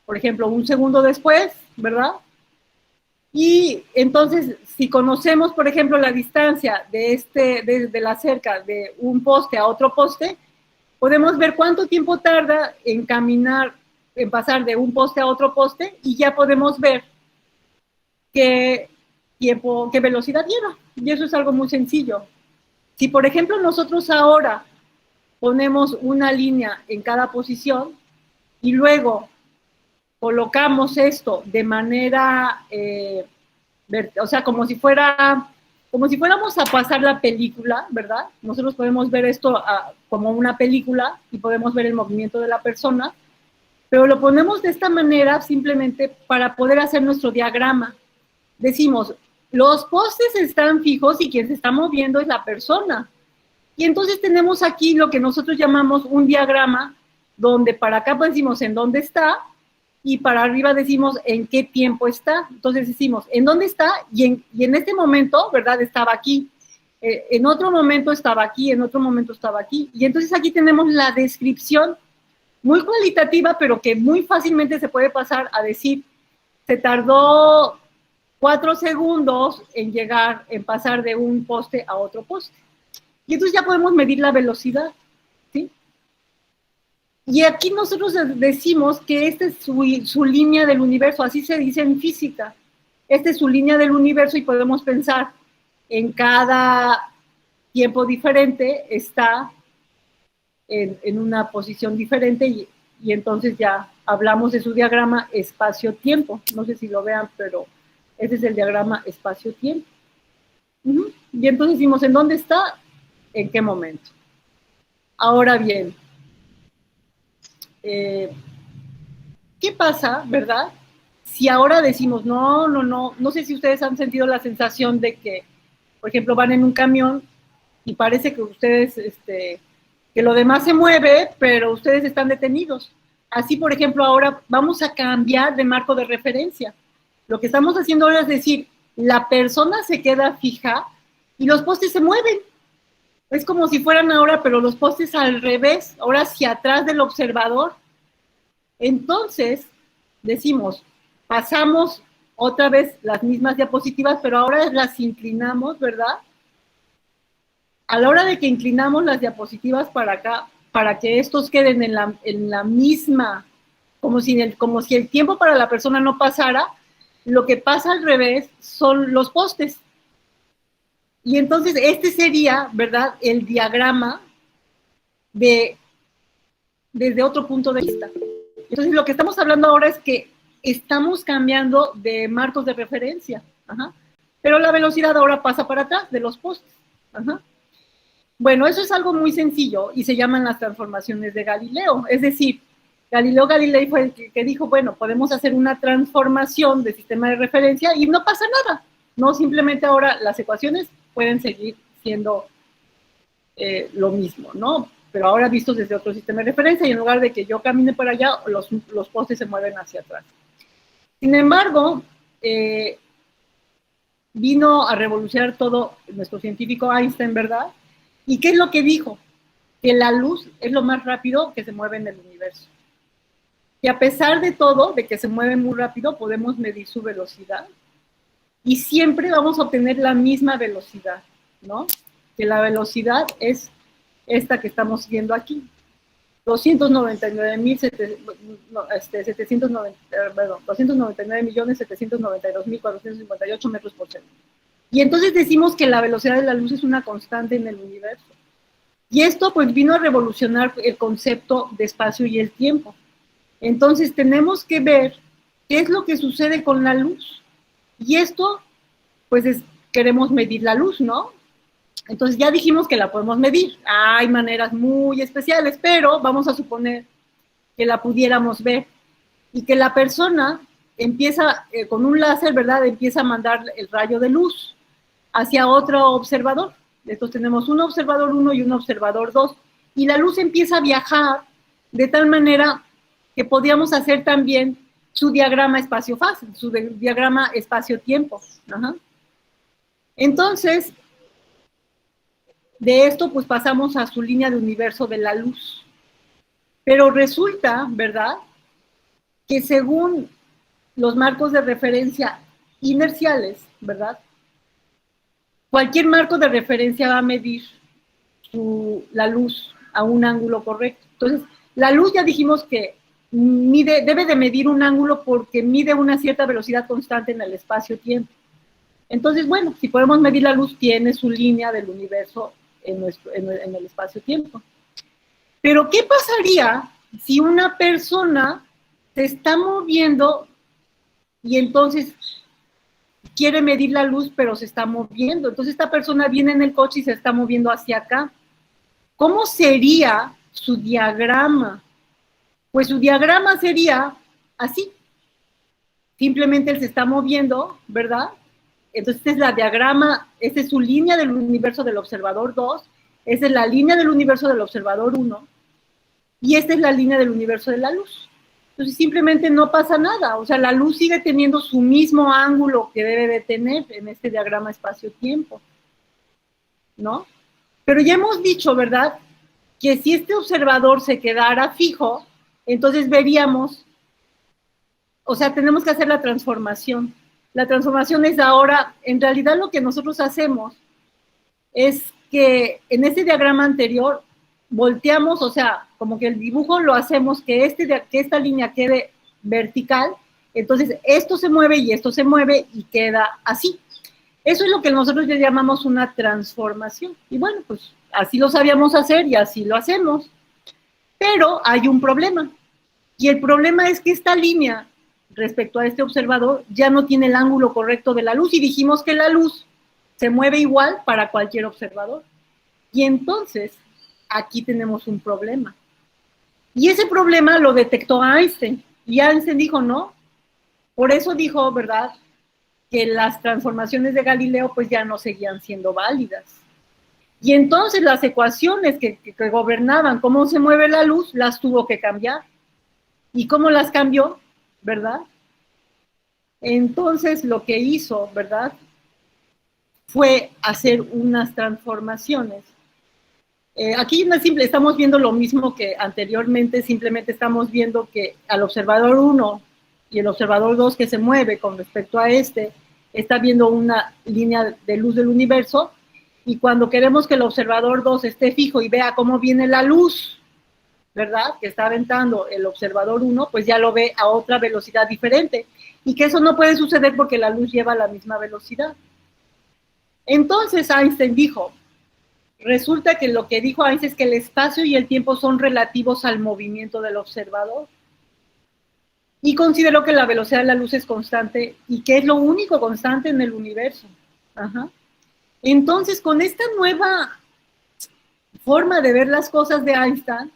por ejemplo, un segundo después, ¿verdad? Y entonces, si conocemos, por ejemplo, la distancia de la cerca de un poste a otro poste, podemos ver cuánto tiempo tarda en caminar, en pasar de un poste a otro poste, y ya podemos ver qué tiempo, qué velocidad lleva. Y eso es algo muy sencillo. Si, por ejemplo, nosotros ahora ponemos una línea en cada posición y luego colocamos esto de manera, o sea, como si fuéramos a pasar la película, ¿verdad? Nosotros podemos ver esto como una película y podemos ver el movimiento de la persona, pero lo ponemos de esta manera simplemente para poder hacer nuestro diagrama. Decimos, los postes están fijos y quien se está moviendo es la persona. Y entonces tenemos aquí lo que nosotros llamamos un diagrama, donde para acá pues decimos en dónde está, y para arriba decimos en qué tiempo está. Entonces decimos en dónde está, y en este momento, ¿verdad? Estaba aquí. En otro momento estaba aquí, en otro momento estaba aquí. Y entonces aquí tenemos la descripción muy cualitativa, pero que muy fácilmente se puede pasar a decir, se tardó 4 segundos en pasar de un poste a otro poste. Y entonces ya podemos medir la velocidad, ¿sí? Y aquí nosotros decimos que esta es su línea del universo, así se dice en física. Esta es su línea del universo y podemos pensar en cada tiempo diferente está en una posición diferente y entonces ya hablamos de su diagrama espacio-tiempo. No sé si lo vean, pero ese es el diagrama espacio-tiempo. Y entonces decimos en dónde está, en qué momento. Ahora bien, ¿qué pasa, verdad? Si ahora decimos, no sé si ustedes han sentido la sensación de que, por ejemplo, van en un camión y parece que ustedes, que lo demás se mueve, pero ustedes están detenidos. Así, por ejemplo, ahora vamos a cambiar de marco de referencia. Lo que estamos haciendo ahora es decir, la persona se queda fija y los postes se mueven. Es como si fueran ahora, pero los postes al revés, ahora hacia atrás del observador. Entonces, decimos, pasamos otra vez las mismas diapositivas, pero ahora las inclinamos, ¿verdad? a la hora de que inclinamos las diapositivas para acá, para que estos queden en la misma, como si el tiempo para la persona no pasara, lo que pasa al revés son los postes. Y entonces este sería, ¿verdad?, el diagrama desde otro punto de vista. Entonces lo que estamos hablando ahora es que estamos cambiando de marcos de referencia, ajá, pero la velocidad ahora pasa para atrás de los postes. Ajá. Bueno, eso es algo muy sencillo y se llaman las transformaciones de Galileo. Es decir, Galileo Galilei fue el que dijo, bueno, podemos hacer una transformación del sistema de referencia y no pasa nada. No, simplemente ahora las ecuaciones pueden seguir siendo lo mismo, ¿no? Pero ahora vistos desde otro sistema de referencia y en lugar de que yo camine para allá, los postes se mueven hacia atrás. Sin embargo, vino a revolucionar todo nuestro científico Einstein, ¿verdad? ¿Y qué es lo que dijo? Que la luz es lo más rápido que se mueve en el universo. Y a pesar de todo, de que se mueve muy rápido, podemos medir su velocidad y siempre vamos a obtener la misma velocidad, ¿no? Que la velocidad es esta que estamos viendo aquí. 299.792.458 metros por segundo. Y entonces decimos que la velocidad de la luz es una constante en el universo. Y esto pues vino a revolucionar el concepto de espacio y el tiempo. Entonces tenemos que ver qué es lo que sucede con la luz. Y esto, pues queremos medir la luz, ¿no? Entonces ya dijimos que la podemos medir. Hay maneras muy especiales, pero vamos a suponer que la pudiéramos ver. Y que la persona empieza, con un láser, ¿verdad? Empieza a mandar el rayo de luz hacia otro observador. Entonces tenemos un observador 1 y un observador 2. Y la luz empieza a viajar de tal manera que podríamos hacer también su diagrama espacio-fase, su diagrama espacio-tiempo. Entonces, de esto pues pasamos a su línea de universo de la luz. Pero resulta, ¿verdad?, que según los marcos de referencia inerciales, ¿verdad?, cualquier marco de referencia va a medir la luz a un ángulo correcto. Entonces, la luz ya dijimos que debe de medir un ángulo porque mide una cierta velocidad constante en el espacio-tiempo. Entonces, bueno, si podemos medir la luz, tiene su línea del universo en el espacio-tiempo. Pero, ¿qué pasaría si una persona se está moviendo y entonces quiere medir la luz, pero se está moviendo? Entonces, esta persona viene en el coche y se está moviendo hacia acá. ¿Cómo sería su diagrama? Pues su diagrama sería así. Simplemente él se está moviendo, ¿verdad? Entonces, este es la diagrama, esta es su línea del universo del observador 2, esta es la línea del universo del observador 1, y esta es la línea del universo de la luz. Entonces, simplemente no pasa nada. O sea, la luz sigue teniendo su mismo ángulo que debe de tener en este diagrama espacio-tiempo, ¿no? Pero ya hemos dicho, ¿verdad?, que si este observador se quedara fijo, entonces veríamos, o sea, tenemos que hacer la transformación. La transformación es ahora, en realidad lo que nosotros hacemos es que en este diagrama anterior volteamos, o sea, como que el dibujo lo hacemos que esta línea quede vertical, entonces esto se mueve y esto se mueve y queda así. Eso es lo que nosotros ya llamamos una transformación. Y bueno, pues así lo sabíamos hacer y así lo hacemos. Pero hay un problema. Y el problema es que esta línea, respecto a este observador, ya no tiene el ángulo correcto de la luz. Y dijimos que la luz se mueve igual para cualquier observador. Y entonces, aquí tenemos un problema. Y ese problema lo detectó Einstein. Y Einstein dijo, no. Por eso dijo, ¿verdad?, que las transformaciones de Galileo pues ya no seguían siendo válidas. Y entonces las ecuaciones que gobernaban cómo se mueve la luz, las tuvo que cambiar. ¿Y cómo las cambió? ¿Verdad? Entonces lo que hizo, ¿verdad?, fue hacer unas transformaciones. Aquí una simple, estamos viendo lo mismo que anteriormente, simplemente estamos viendo que al observador 1 y el observador 2 que se mueve con respecto a este, está viendo una línea de luz del universo, Y cuando queremos que el observador 2 esté fijo y vea cómo viene la luz, ¿verdad?, que está aventando el observador 1, pues ya lo ve a otra velocidad diferente. Y que eso no puede suceder porque la luz lleva la misma velocidad. Entonces Einstein dijo, resulta que lo que dijo Einstein es que el espacio y el tiempo son relativos al movimiento del observador. Y consideró que la velocidad de la luz es constante y que es lo único constante en el universo. Ajá. Entonces, con esta nueva forma de ver las cosas de Einstein,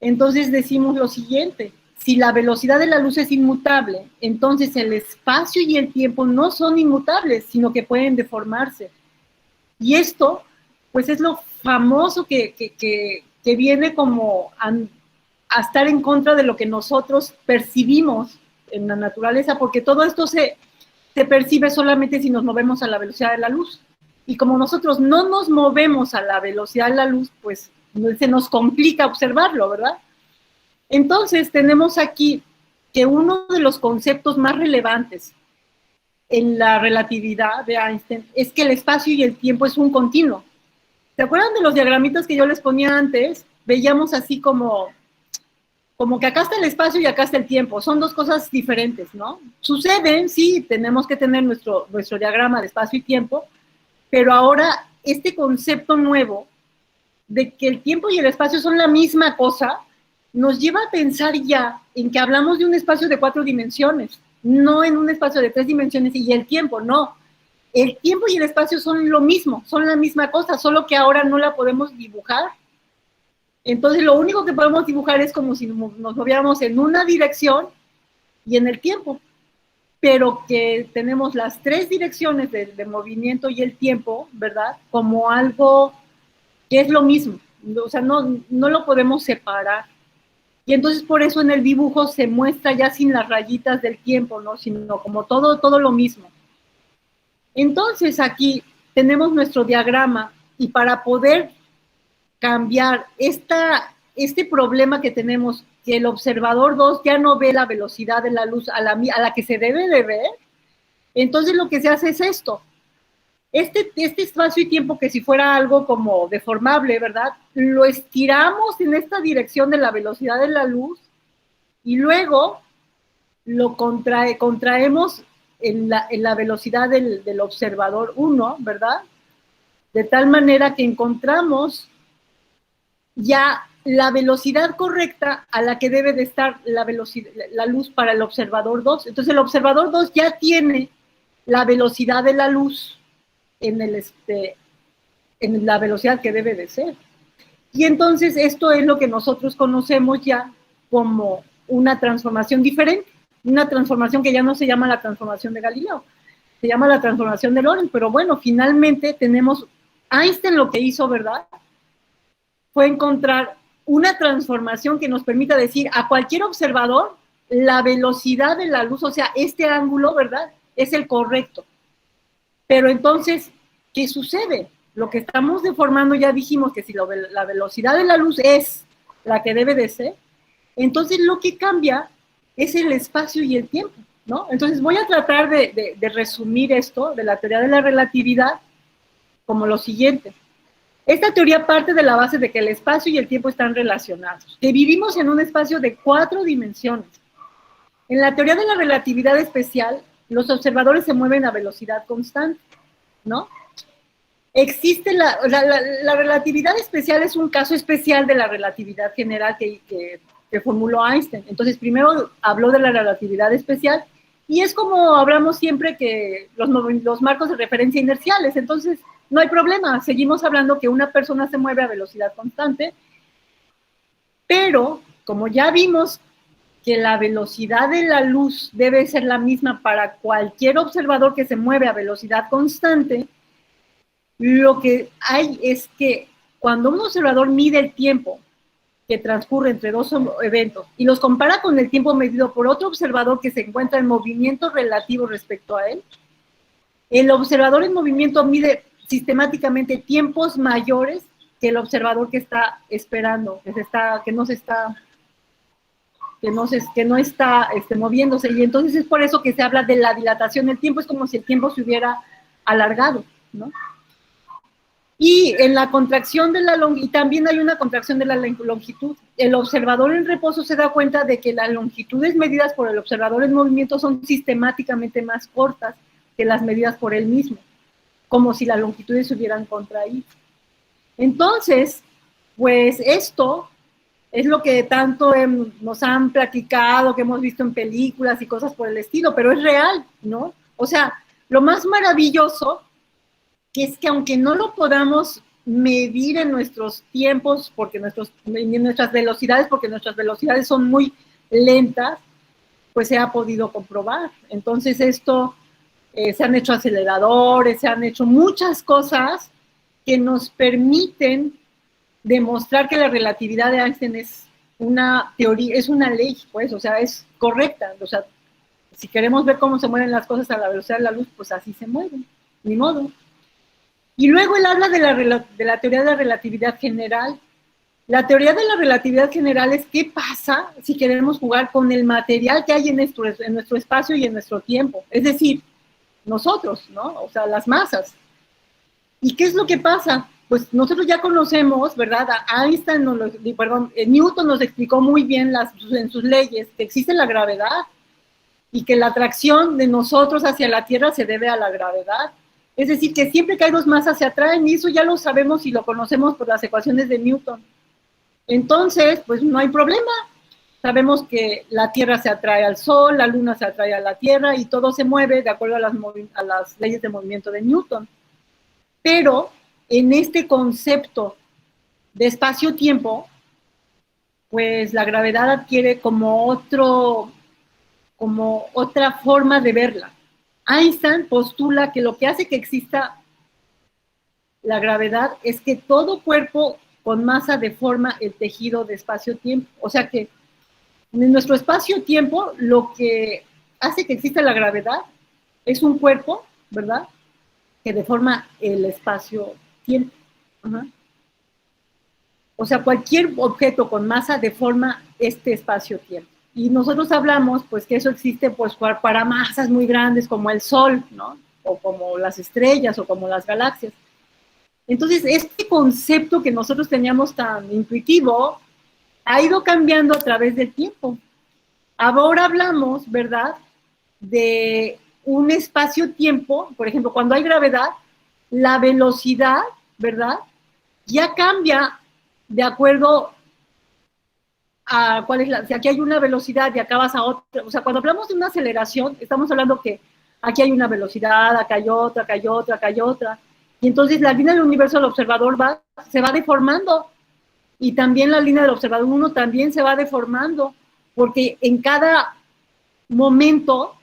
entonces decimos lo siguiente: si la velocidad de la luz es inmutable, entonces el espacio y el tiempo no son inmutables, sino que pueden deformarse. Y esto, pues es lo famoso que viene como a estar en contra de lo que nosotros percibimos en la naturaleza, porque todo esto se percibe solamente si nos movemos a la velocidad de la luz. Y como nosotros no nos movemos a la velocidad de la luz, pues se nos complica observarlo, ¿verdad? Entonces tenemos aquí que uno de los conceptos más relevantes en la relatividad de Einstein es que el espacio y el tiempo es un continuo. ¿Se acuerdan de los diagramitas que yo les ponía antes? Veíamos así como que acá está el espacio y acá está el tiempo. Son dos cosas diferentes, ¿no? Suceden, sí, tenemos que tener nuestro diagrama de espacio y tiempo, pero ahora este concepto nuevo de que el tiempo y el espacio son la misma cosa nos lleva a pensar ya en que hablamos de un espacio de 4 dimensiones, no en un espacio de 3 dimensiones y el tiempo, no. El tiempo y el espacio son lo mismo, son la misma cosa, solo que ahora no la podemos dibujar. Entonces lo único que podemos dibujar es como si nos moviéramos en una dirección y en el tiempo, pero que tenemos las 3 direcciones de movimiento y el tiempo, ¿verdad?, como algo que es lo mismo, o sea, no lo podemos separar. Y entonces por eso en el dibujo se muestra ya sin las rayitas del tiempo, ¿no?, sino como todo lo mismo. Entonces aquí tenemos nuestro diagrama y para poder cambiar este problema que tenemos, que el observador 2 ya no ve la velocidad de la luz a la que se debe de ver, entonces lo que se hace es esto. Este espacio y tiempo, que si fuera algo como deformable, ¿verdad?, lo estiramos en esta dirección de la velocidad de la luz y luego lo contraemos en la velocidad del observador 1, ¿verdad?, de tal manera que encontramos ya la velocidad correcta a la que debe de estar la luz para el observador 2. Entonces el observador 2 ya tiene la velocidad de la luz en la velocidad que debe de ser. Y entonces esto es lo que nosotros conocemos ya como una transformación diferente, una transformación que ya no se llama la transformación de Galileo, se llama la transformación de Lorentz. Pero bueno, finalmente tenemos Einstein, lo que hizo, ¿verdad?, fue encontrar una transformación que nos permita decir a cualquier observador la velocidad de la luz, o sea, este ángulo, ¿verdad?, es el correcto. Pero entonces, ¿qué sucede? Lo que estamos deformando, ya dijimos que si la velocidad de la luz es la que debe de ser, entonces lo que cambia es el espacio y el tiempo, ¿no? Entonces voy a tratar de resumir esto de la teoría de la relatividad como lo siguiente. Esta teoría parte de la base de que el espacio y el tiempo están relacionados, que vivimos en un espacio de 4 dimensiones. En la teoría de la relatividad especial, los observadores se mueven a velocidad constante, ¿no? Existe la relatividad especial, es un caso especial de la relatividad general que formuló Einstein. Entonces, primero habló de la relatividad especial, y es como hablamos siempre que los marcos de referencia inerciales. Entonces, no hay problema, seguimos hablando que una persona se mueve a velocidad constante, pero como ya vimos que la velocidad de la luz debe ser la misma para cualquier observador que se mueve a velocidad constante, lo que hay es que cuando un observador mide el tiempo que transcurre entre 2 eventos y los compara con el tiempo medido por otro observador que se encuentra en movimiento relativo respecto a él, el observador en movimiento mide sistemáticamente tiempos mayores que el observador que está esperando, que no está moviéndose. Y entonces es por eso que se habla de la dilatación del tiempo. Es como si el tiempo se hubiera alargado, ¿no? Y en la contracción de la longitud, y también hay una contracción de la longitud. El observador en reposo se da cuenta de que las longitudes medidas por el observador en movimiento son sistemáticamente más cortas que las medidas por él mismo, como si las longitudes se hubieran contraído. Entonces, pues esto es lo que tanto nos han platicado, que hemos visto en películas y cosas por el estilo, pero es real, ¿no? O sea, lo más maravilloso que es que aunque no lo podamos medir en nuestros tiempos, en nuestras velocidades, porque nuestras velocidades son muy lentas, pues se ha podido comprobar. Entonces esto, se han hecho aceleradores, se han hecho muchas cosas que nos permiten demostrar que la relatividad de Einstein es una teoría, es una ley, pues, o sea, es correcta. O sea, si queremos ver cómo se mueven las cosas a la velocidad de la luz, pues así se mueven, ni modo. Y luego él habla de la teoría de la relatividad general. La teoría de la relatividad general es qué pasa si queremos jugar con el material que hay en nuestro espacio y en nuestro tiempo. Es decir, nosotros, ¿no? O sea, las masas. ¿Y qué es lo que pasa? Pues nosotros ya conocemos, ¿verdad? Newton nos explicó muy bien en sus leyes que existe la gravedad y que la atracción de nosotros hacia la Tierra se debe a la gravedad. Es decir, que siempre que hay dos masas se atraen, y eso ya lo sabemos y lo conocemos por las ecuaciones de Newton. Entonces, pues no hay problema. Sabemos que la Tierra se atrae al Sol, la Luna se atrae a la Tierra, y todo se mueve de acuerdo a las leyes de movimiento de Newton. Pero en este concepto de espacio-tiempo, pues la gravedad adquiere como otra forma de verla. Einstein postula que lo que hace que exista la gravedad es que todo cuerpo con masa deforma el tejido de espacio-tiempo. O sea que en nuestro espacio-tiempo lo que hace que exista la gravedad es un cuerpo, ¿verdad?, que deforma el espacio-tiempo. O sea, cualquier objeto con masa deforma este espacio-tiempo. Y nosotros hablamos, pues, que eso existe, pues, para masas muy grandes como el Sol, ¿no? O como las estrellas, o como las galaxias. Entonces, este concepto que nosotros teníamos tan intuitivo ha ido cambiando a través del tiempo. Ahora hablamos, ¿verdad?, de un espacio-tiempo. Por ejemplo, cuando hay gravedad, la velocidad, ¿verdad?, ya cambia de acuerdo a cuál es si aquí hay una velocidad y acá vas a otra. O sea, cuando hablamos de una aceleración, estamos hablando que aquí hay una velocidad, acá hay otra, acá hay otra, acá hay otra. Y entonces la línea del universo del observador se va deformando. Y también la línea del observador 1 también se va deformando, porque en cada momento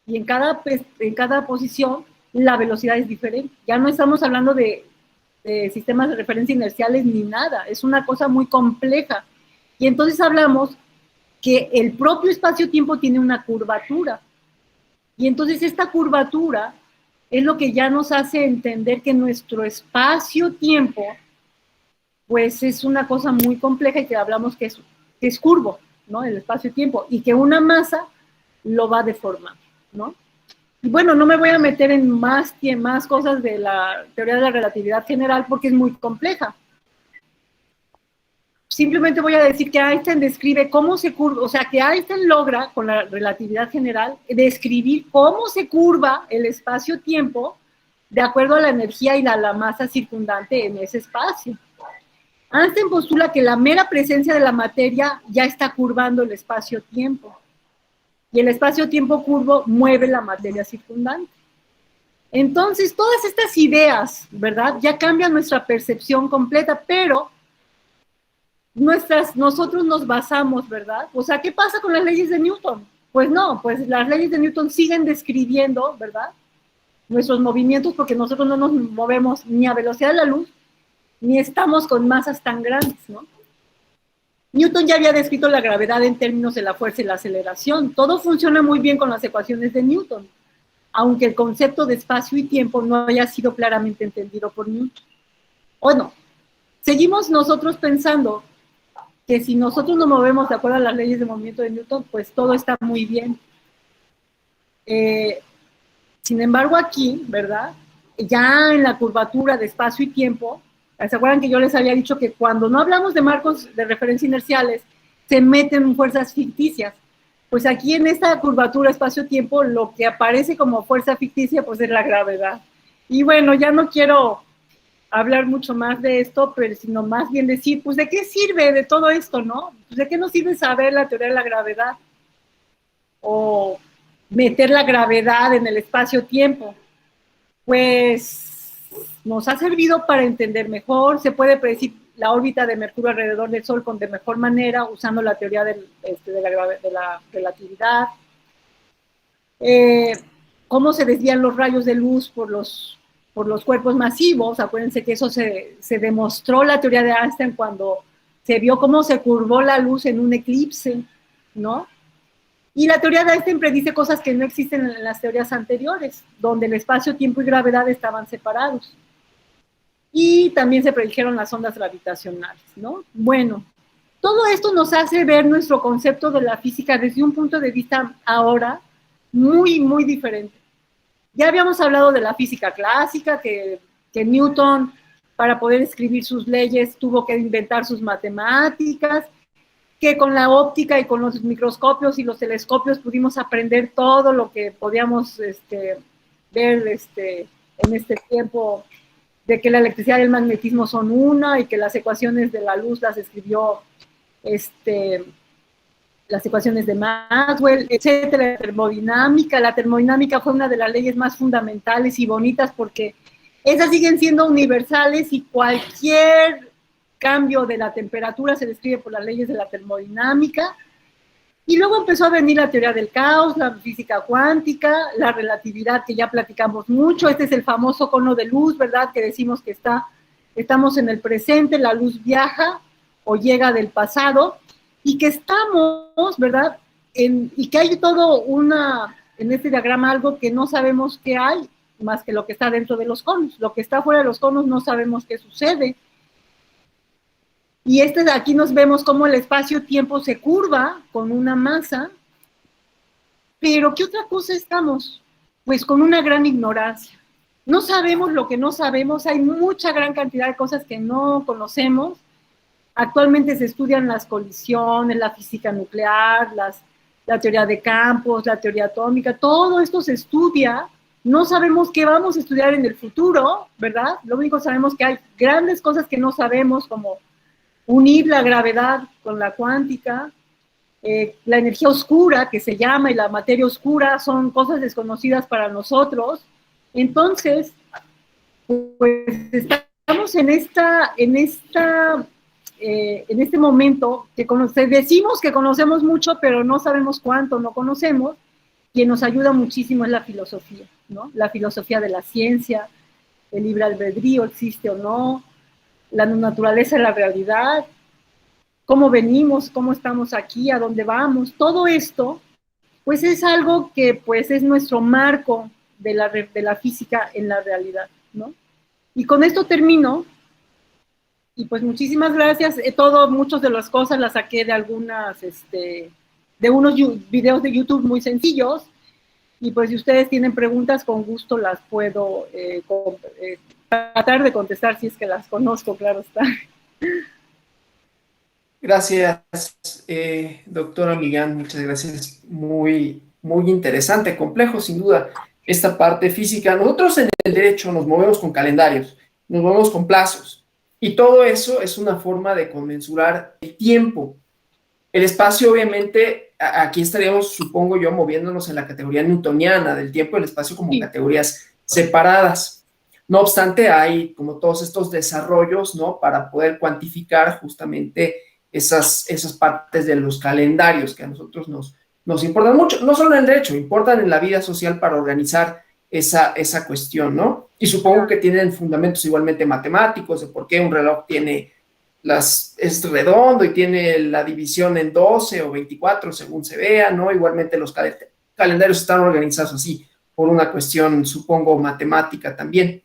y en cada posición la velocidad es diferente. Ya no estamos hablando de sistemas de referencia inerciales ni nada, es una cosa muy compleja. Y entonces hablamos que el propio espacio-tiempo tiene una curvatura. Y entonces esta curvatura es lo que ya nos hace entender que nuestro espacio-tiempo, pues, es una cosa muy compleja, y que hablamos que es curvo, ¿no?, el espacio-tiempo, y que una masa lo va a deformar, ¿no? Y bueno, no me voy a meter en más cosas de la teoría de la relatividad general porque es muy compleja. Simplemente voy a decir que Einstein describe cómo se curva, o sea, que Einstein logra con la relatividad general describir cómo se curva el espacio-tiempo de acuerdo a la energía y la masa circundante en ese espacio. Einstein postula que la mera presencia de la materia ya está curvando el espacio-tiempo, y el espacio-tiempo curvo mueve la materia circundante. Entonces, todas estas ideas, ¿verdad?, ya cambian nuestra percepción completa, pero nosotros nos basamos, ¿verdad? O sea, ¿qué pasa con las leyes de Newton? Pues no, pues las leyes de Newton siguen describiendo, ¿verdad?, nuestros movimientos, porque nosotros no nos movemos ni a velocidad de la luz, ni estamos con masas tan grandes, ¿no? Newton ya había descrito la gravedad en términos de la fuerza y la aceleración. Todo funciona muy bien con las ecuaciones de Newton, aunque el concepto de espacio y tiempo no haya sido claramente entendido por Newton. Bueno, seguimos nosotros pensando que si nosotros nos movemos de acuerdo a las leyes de movimiento de Newton, pues todo está muy bien. Sin embargo, aquí, ¿verdad?, ya en la curvatura de espacio y tiempo, ¿se acuerdan que yo les había dicho que cuando no hablamos de marcos de referencia inerciales, se meten fuerzas ficticias? Pues aquí en esta curvatura espacio-tiempo, lo que aparece como fuerza ficticia, pues es la gravedad. Y bueno, ya no quiero hablar mucho más de esto, pero sino más bien decir, pues, ¿de qué sirve de todo esto, no? Pues, ¿de qué nos sirve saber la teoría de la gravedad? O meter la gravedad en el espacio-tiempo. Pues, nos ha servido para entender mejor, se puede predecir la órbita de Mercurio alrededor del Sol de mejor manera, usando la teoría de la relatividad. Cómo se desvían los rayos de luz por los cuerpos masivos. Acuérdense que eso se demostró la teoría de Einstein cuando se vio cómo se curvó la luz en un eclipse, ¿no? Y la teoría de Einstein predice cosas que no existen en las teorías anteriores, donde el espacio, tiempo y gravedad estaban separados. Y también se predijeron las ondas gravitacionales, ¿no? Bueno, todo esto nos hace ver nuestro concepto de la física desde un punto de vista ahora muy, muy diferente. Ya habíamos hablado de la física clásica, que Newton, para poder escribir sus leyes, tuvo que inventar sus matemáticas, que con la óptica y con los microscopios y los telescopios pudimos aprender todo lo que podíamos ver en este tiempo, de que la electricidad y el magnetismo son una, y que las ecuaciones de la luz las escribió las ecuaciones de Maxwell, etcétera. La termodinámica fue una de las leyes más fundamentales y bonitas, porque esas siguen siendo universales y cualquier cambio de la temperatura se describe por las leyes de la termodinámica. Y luego empezó a venir la teoría del caos, la física cuántica, la relatividad, que ya platicamos mucho. Este es el famoso cono de luz, ¿verdad? Que decimos que estamos en el presente, la luz viaja o llega del pasado, y que estamos, ¿verdad? Y que hay todo en este diagrama algo que no sabemos qué hay, más que lo que está dentro de los conos. Lo que está fuera de los conos no sabemos qué sucede. Y aquí nos vemos cómo el espacio-tiempo se curva con una masa. Pero ¿qué otra cosa estamos? Pues con una gran ignorancia. No sabemos lo que no sabemos, hay mucha gran cantidad de cosas que no conocemos. Actualmente se estudian las colisiones, la física nuclear, la teoría de campos, la teoría atómica, todo esto se estudia. No sabemos qué vamos a estudiar en el futuro, ¿verdad? Lo único que sabemos es que hay grandes cosas que no sabemos, como unir la gravedad con la cuántica, la energía oscura, que se llama, y la materia oscura, son cosas desconocidas para nosotros. Entonces, pues estamos en este momento que decimos que conocemos mucho, pero no sabemos cuánto no conocemos. Quien nos ayuda muchísimo es la filosofía, ¿no? La filosofía de la ciencia, el libre albedrío, existe o no, la naturaleza de la realidad, cómo venimos, cómo estamos aquí, a dónde vamos. Todo esto, pues es algo que pues es nuestro marco de la física en la realidad, ¿no? Y con esto termino. Y pues muchísimas gracias. Muchas de las cosas las saqué de de unos videos de YouTube muy sencillos. Y pues si ustedes tienen preguntas, con gusto las puedo tratar de contestar, si es que las conozco, claro está. Gracias, doctora Millán, muchas gracias. Muy, muy interesante, complejo sin duda esta parte física. Nosotros en el derecho nos movemos con calendarios, nos movemos con plazos. Y todo eso es una forma de conmensurar el tiempo. El espacio, obviamente, aquí estaríamos, supongo yo, moviéndonos en la categoría newtoniana del tiempo y el espacio como categorías separadas. No obstante, hay como todos estos desarrollos, ¿no? Para poder cuantificar justamente esas partes de los calendarios que a nosotros nos importan mucho. No solo en el derecho, importan en la vida social para organizar esa cuestión, ¿no? Y supongo que tienen fundamentos igualmente matemáticos de por qué un reloj es redondo y tiene la división en 12 o 24 según se vea, ¿no? Igualmente los calendarios están organizados así por una cuestión, supongo, matemática también.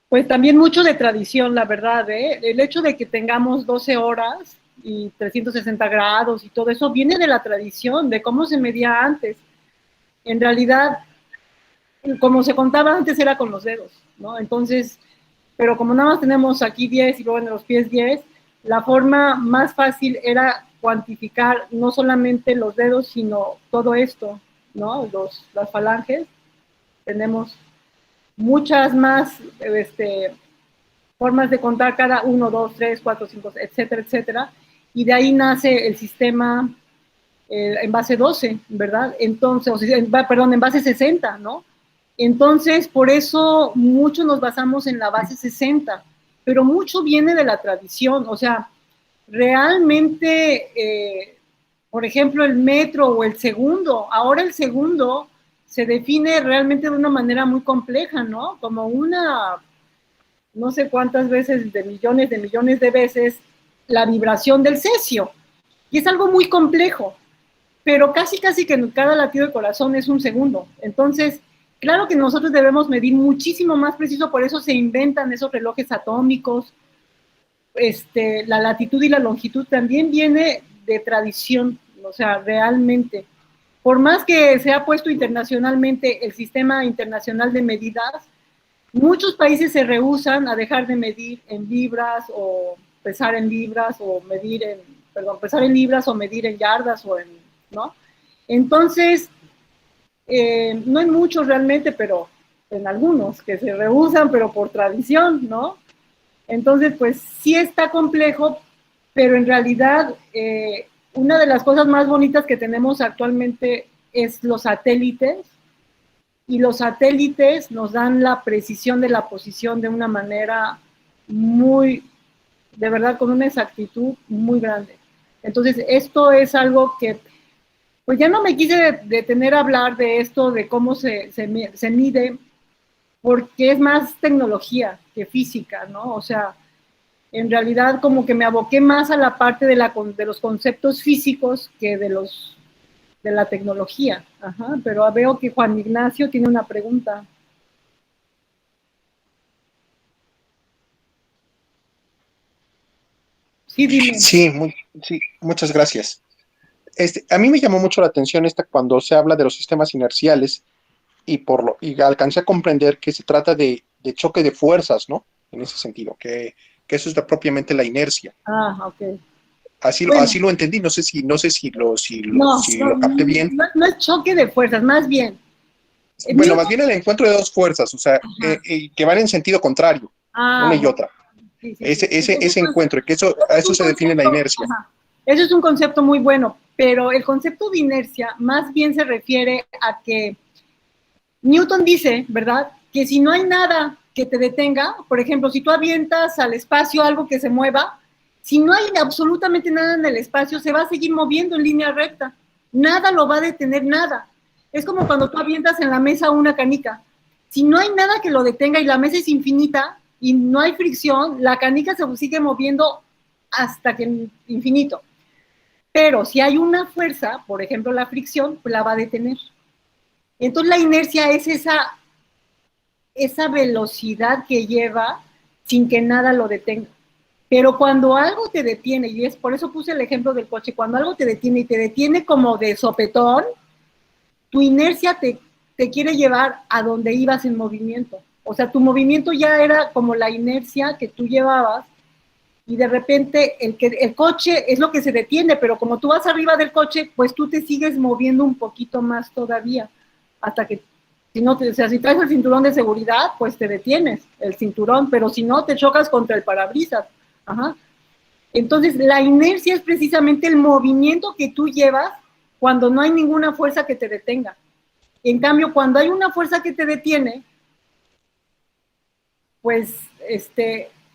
Pues también mucho de tradición, la verdad, ¿eh? El hecho de que tengamos 12 horas y 360 grados y todo eso viene de la tradición, de cómo se medía antes. En realidad, como se contaba antes, era con los dedos. ¿no? Entonces, pero como nada más tenemos aquí 10 y luego en los pies 10, la forma más fácil era cuantificar no solamente los dedos, sino todo esto, ¿no? Las falanges. Tenemos muchas más formas de contar cada 1, 2, 3, 4, 5, etcétera, etcétera. Y de ahí nace el sistema en base 12, ¿verdad? Entonces, perdón, en base 60, ¿no? Entonces, por eso mucho nos basamos en la base 60, pero mucho viene de la tradición, o sea, realmente, por ejemplo, el metro o el segundo, ahora el segundo se define realmente de una manera muy compleja, ¿no? Como una, no sé cuántas veces, de millones de veces, la vibración del cesio. Y es algo muy complejo, pero casi que cada latido del corazón es un segundo. Entonces, claro que nosotros debemos medir muchísimo más preciso, por eso se inventan esos relojes atómicos. La latitud y la longitud también viene de tradición, o sea, realmente. Por más que se ha puesto internacionalmente el sistema internacional de medidas, muchos países se rehúsan a dejar de medir en libras o pesar en libras o pesar en libras o medir en yardas ¿no? Entonces, no en muchos realmente, pero en algunos que se rehúsan, pero por tradición, ¿no? Entonces, pues sí está complejo, pero en realidad una de las cosas más bonitas que tenemos actualmente es los satélites, y los satélites nos dan la precisión de la posición de una manera muy, de verdad, con una exactitud muy grande. Entonces, esto es algo que, pues ya no me quise detener a hablar de esto, de cómo se mide, porque es más tecnología que física, ¿no? O sea, en realidad como que me aboqué más a la parte de los conceptos físicos que de la tecnología. Ajá, pero veo que Juan Ignacio tiene una pregunta. Sí, dime. Sí, sí, muchas gracias. A mí me llamó mucho la atención cuando se habla de los sistemas inerciales y alcancé a comprender que se trata de choque de fuerzas, ¿no? En ese sentido, que eso es propiamente la inercia. Ah, ok. Así lo entendí, no sé si lo capté bien. No es choque de fuerzas, más bien. Bueno, más bien el encuentro de dos fuerzas, o sea, que van en sentido contrario, una y otra. Sí. Ese encuentro, que a eso se define la inercia. Ajá. Eso es un concepto muy bueno, pero el concepto de inercia más bien se refiere a que Newton dice, ¿verdad?, que si no hay nada que te detenga, por ejemplo, si tú avientas al espacio algo que se mueva, si no hay absolutamente nada en el espacio, se va a seguir moviendo en línea recta. Nada lo va a detener, nada. Es como cuando tú avientas en la mesa una canica. Si no hay nada que lo detenga y la mesa es infinita y no hay fricción, la canica se sigue moviendo hasta que infinito. Pero si hay una fuerza, por ejemplo la fricción, pues la va a detener. Entonces la inercia es esa velocidad que lleva sin que nada lo detenga. Pero cuando algo te detiene, y es por eso puse el ejemplo del coche, cuando algo te detiene y te detiene como de sopetón, tu inercia te quiere llevar a donde ibas en movimiento. O sea, tu movimiento ya era como la inercia que tú llevabas, y de repente el coche es lo que se detiene, pero como tú vas arriba del coche, pues tú te sigues moviendo un poquito más todavía, hasta que, o sea, si traes el cinturón de seguridad, pues te detienes, el cinturón, pero si no, te chocas contra el parabrisas. Ajá. Entonces, la inercia es precisamente el movimiento que tú llevas cuando no hay ninguna fuerza que te detenga. En cambio, cuando hay una fuerza que te detiene, pues,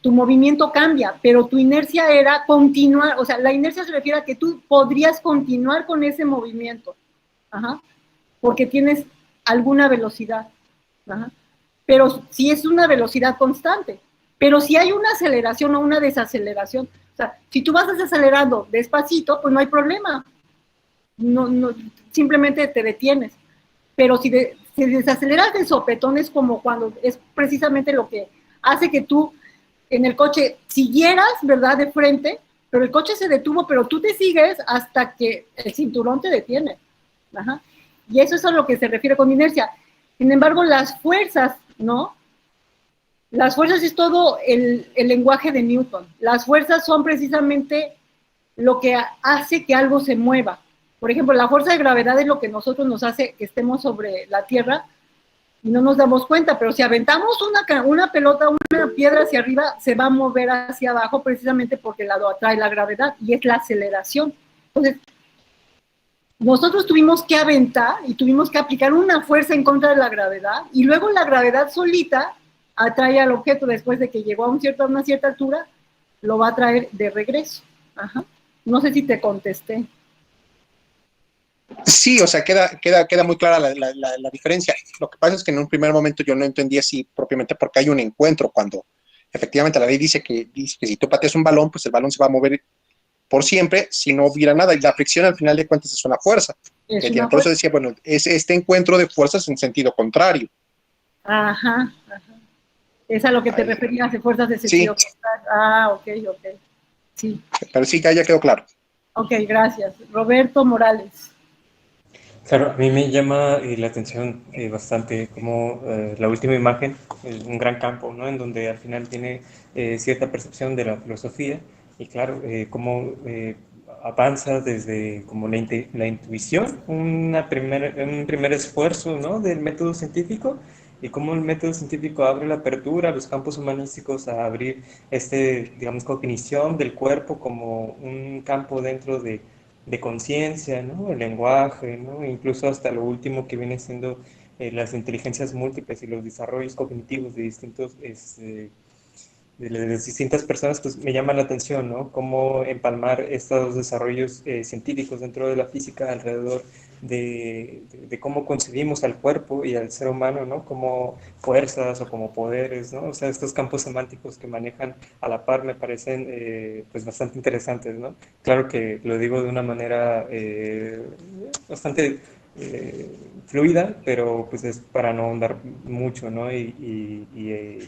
tu movimiento cambia, pero tu inercia era continuar, o sea, la inercia se refiere a que tú podrías continuar con ese movimiento, ajá, porque tienes alguna velocidad, ajá, pero si es una velocidad constante, pero si hay una aceleración o una desaceleración, o sea, si tú vas desacelerando despacito, pues no hay problema, no, simplemente te detienes, pero si desaceleras de sopetón es como cuando es precisamente lo que hace que tú en el coche siguieras, ¿verdad?, de frente, pero el coche se detuvo, pero tú te sigues hasta que el cinturón te detiene. Ajá. Y eso es a lo que se refiere con inercia. Sin embargo, las fuerzas, ¿no?, Las fuerzas es todo el lenguaje de Newton. Las fuerzas son precisamente lo que hace que algo se mueva. Por ejemplo, la fuerza de gravedad es lo que nosotros nos hace que estemos sobre la Tierra y no nos damos cuenta, pero si aventamos una pelota, una piedra hacia arriba, se va a mover hacia abajo precisamente porque la atrae la gravedad y es la aceleración. Entonces, nosotros tuvimos que aventar y tuvimos que aplicar una fuerza en contra de la gravedad y luego la gravedad solita atrae al objeto después de que llegó a una cierta altura, lo va a traer de regreso. Ajá. No sé si te contesté. Sí, o sea, queda muy clara la diferencia. Lo que pasa es que en un primer momento yo no entendí así propiamente porque hay un encuentro cuando efectivamente la ley dice que si tú pateas un balón, pues el balón se va a mover por siempre si no hubiera nada. Y la fricción al final de cuentas es una fuerza. Por eso decía, bueno, es este encuentro de fuerzas en sentido contrario. Ajá, ajá. Es a lo que te referías de fuerzas de sentido contrario. Ah, ok. Sí. Pero sí, ya quedó claro. Ok, gracias. Roberto Morales. Claro, a mí me llama la atención bastante como la última imagen, un gran campo, ¿no? En donde al final tiene cierta percepción de la filosofía y claro, cómo avanza desde como la intuición, un primer esfuerzo, ¿no? Del método científico y cómo el método científico abre la apertura a los campos humanísticos a abrir digamos, cognición del cuerpo como un campo dentro de conciencia, ¿no? El lenguaje, ¿no? Incluso hasta lo último que viene siendo las inteligencias múltiples y los desarrollos cognitivos de de las distintas personas, pues me llama la atención, ¿no? Cómo empalmar estos desarrollos científicos dentro de la física alrededor de cómo concebimos al cuerpo y al ser humano, ¿no? Como fuerzas o como poderes, ¿no? O sea, estos campos semánticos que manejan a la par me parecen pues bastante interesantes, ¿no? Claro que lo digo de una manera bastante fluida, pero pues es para no ahondar mucho, ¿no? Y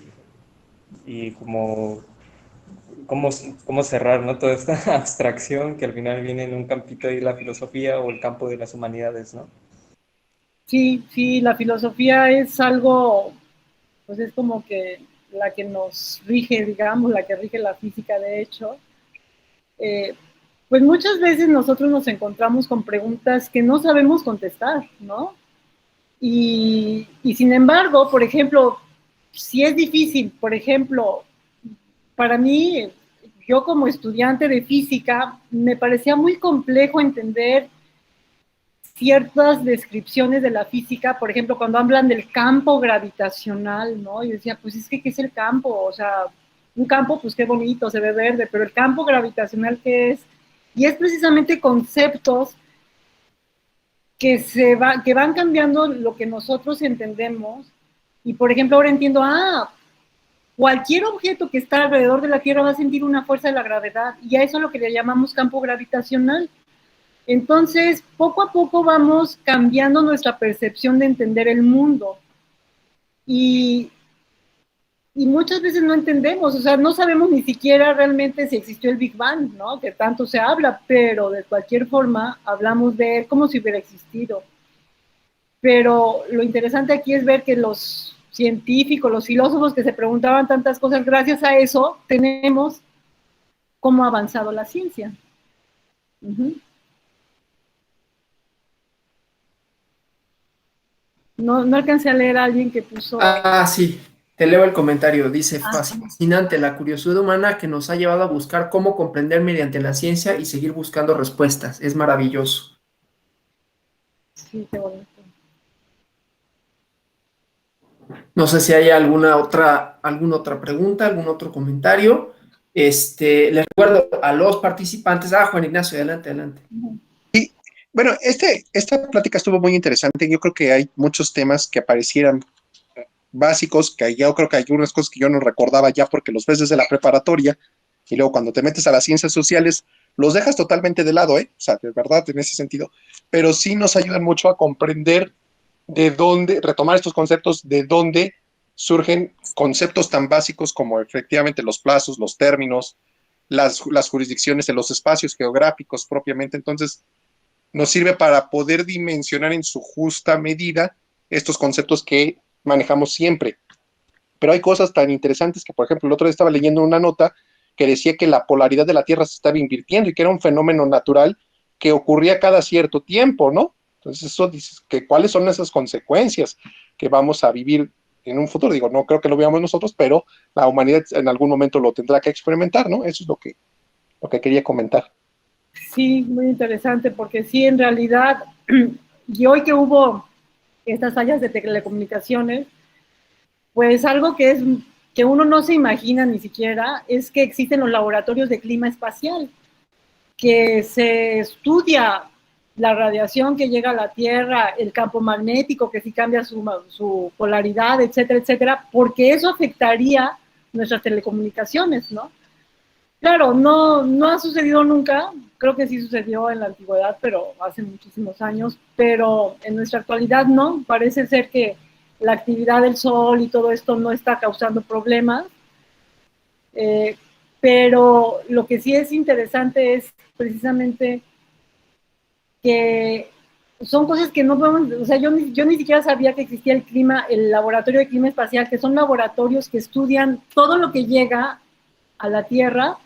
cómo cerrar, ¿no? Toda esta abstracción que al final viene en un campito de la filosofía o el campo de las humanidades, ¿no? Sí, la filosofía es algo, pues es como que la que nos rige, digamos, la que rige la física, de hecho. Pues muchas veces nosotros nos encontramos con preguntas que no sabemos contestar, ¿no? Y sin embargo, por ejemplo, si es difícil, por ejemplo, para mí, yo como estudiante de física, me parecía muy complejo entender ciertas descripciones de la física, por ejemplo, cuando hablan del campo gravitacional, ¿no? Yo decía, pues es que, ¿qué es el campo? O sea, un campo, pues qué bonito, se ve verde, pero el campo gravitacional, ¿qué es? Y es precisamente conceptos que van cambiando lo que nosotros entendemos. Y, por ejemplo, ahora entiendo, cualquier objeto que está alrededor de la Tierra va a sentir una fuerza de la gravedad, y a eso es lo que le llamamos campo gravitacional. Entonces, poco a poco vamos cambiando nuestra percepción de entender el mundo. Y muchas veces no entendemos, o sea, no sabemos ni siquiera realmente si existió el Big Bang, ¿no? Que tanto se habla, pero de cualquier forma hablamos de él como si hubiera existido. Pero lo interesante aquí es ver que los científicos, los filósofos que se preguntaban tantas cosas, gracias a eso tenemos cómo ha avanzado la ciencia. No alcancé a leer a alguien que puso... Sí, te leo el comentario. Dice, fascinante la curiosidad humana que nos ha llevado a buscar cómo comprender mediante la ciencia y seguir buscando respuestas. Es maravilloso. Sí, qué bonito. No sé si hay alguna otra pregunta, algún otro comentario. Les recuerdo a los participantes. Juan Ignacio, adelante. Y bueno, esta plática estuvo muy interesante. Yo creo que hay muchos temas que aparecieran básicos, que yo creo que hay unas cosas que yo no recordaba ya porque los ves desde la preparatoria y luego cuando te metes a las ciencias sociales los dejas totalmente de lado, O sea, de verdad en ese sentido, pero sí nos ayudan mucho a comprender de dónde, retomar estos conceptos, de dónde surgen conceptos tan básicos como efectivamente los plazos, los términos, las jurisdicciones en los espacios geográficos propiamente. Entonces, nos sirve para poder dimensionar en su justa medida estos conceptos que manejamos siempre. pero hay cosas tan interesantes que, por ejemplo, el otro día estaba leyendo una nota que decía que la polaridad de la Tierra se estaba invirtiendo y que era un fenómeno natural que ocurría cada cierto tiempo, ¿no? Entonces eso dices que cuáles son esas consecuencias que vamos a vivir en un futuro. Digo, no creo que lo veamos nosotros, pero la humanidad en algún momento lo tendrá que experimentar, ¿no? Eso es lo que quería comentar. Sí, muy interesante, porque sí, en realidad, y hoy que hubo estas fallas de telecomunicaciones, pues algo que uno no se imagina ni siquiera es que existen los laboratorios de clima espacial, que se estudia la radiación que llega a la Tierra, el campo magnético que sí cambia su polaridad, etcétera, etcétera, porque eso afectaría nuestras telecomunicaciones, ¿no? Claro, no ha sucedido nunca, creo que sí sucedió en la antigüedad, pero hace muchísimos años, pero en nuestra actualidad no, parece ser que la actividad del Sol y todo esto no está causando problemas, pero lo que sí es interesante es precisamente que son cosas que no podemos, o sea, yo ni siquiera sabía que existía el laboratorio de clima espacial, que son laboratorios que estudian todo lo que llega a la Tierra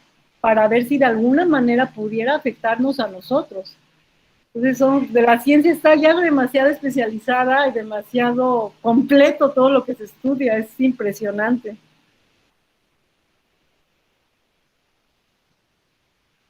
para ver si de alguna manera pudiera afectarnos a nosotros. Entonces, la ciencia está ya demasiado especializada y demasiado completo todo lo que se estudia, es impresionante.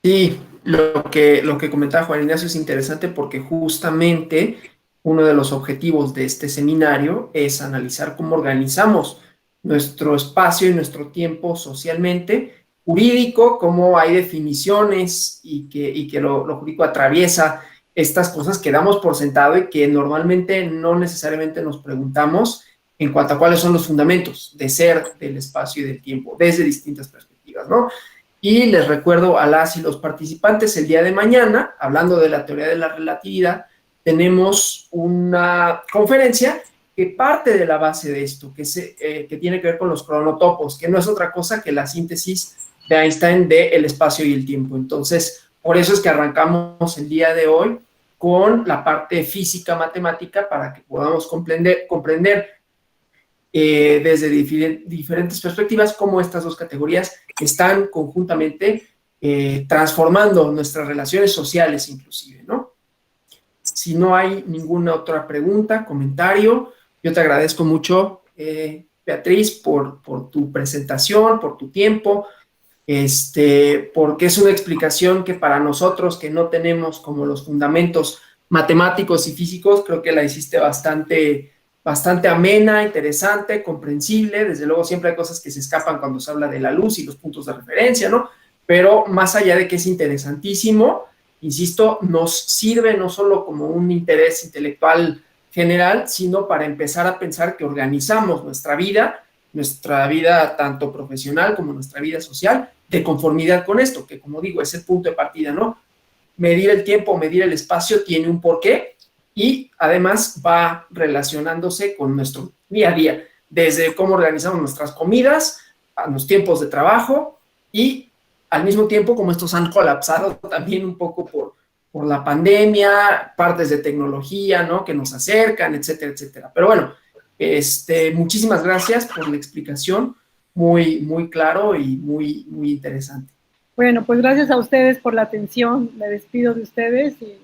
Sí, lo que comentaba Juan Ignacio es interesante porque justamente uno de los objetivos de este seminario es analizar cómo organizamos nuestro espacio y nuestro tiempo socialmente, jurídico, cómo hay definiciones y que lo jurídico atraviesa estas cosas que damos por sentado y que normalmente no necesariamente nos preguntamos en cuanto a cuáles son los fundamentos de ser, del espacio y del tiempo, desde distintas perspectivas, ¿no? Y les recuerdo a las y los participantes, el día de mañana, hablando de la teoría de la relatividad, tenemos una conferencia que parte de la base de esto, que tiene que ver con los cronotopos, que no es otra cosa que la síntesis de Einstein del espacio y el tiempo. Entonces, por eso es que arrancamos el día de hoy con la parte física matemática para que podamos comprender desde diferentes perspectivas cómo estas dos categorías están conjuntamente transformando nuestras relaciones sociales inclusive, ¿no? Si no hay ninguna otra pregunta, comentario, yo te agradezco mucho, Beatriz, por tu presentación, por tu tiempo, porque es una explicación que para nosotros que no tenemos como los fundamentos matemáticos y físicos, creo que la hiciste bastante amena, interesante, comprensible. Desde luego siempre hay cosas que se escapan cuando se habla de la luz y los puntos de referencia, ¿no? Pero más allá de que es interesantísimo, insisto, nos sirve no solo como un interés intelectual general, sino para empezar a pensar que organizamos nuestra vida tanto profesional como nuestra vida social, de conformidad con esto, que como digo, es el punto de partida, ¿no? Medir el tiempo, medir el espacio tiene un porqué, y además va relacionándose con nuestro día a día, desde cómo organizamos nuestras comidas, a los tiempos de trabajo y al mismo tiempo como estos han colapsado también un poco por la pandemia, partes de tecnología, ¿no? Que nos acercan, etcétera, etcétera. Pero bueno, muchísimas gracias por la explicación, muy, muy claro y muy, muy interesante. Bueno, pues gracias a ustedes por la atención, me despido de ustedes y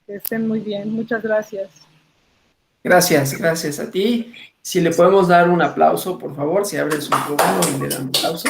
que estén muy bien. Muchas gracias. Gracias a ti. Si le podemos dar un aplauso, por favor, si abre su micrófono y le dan un aplauso.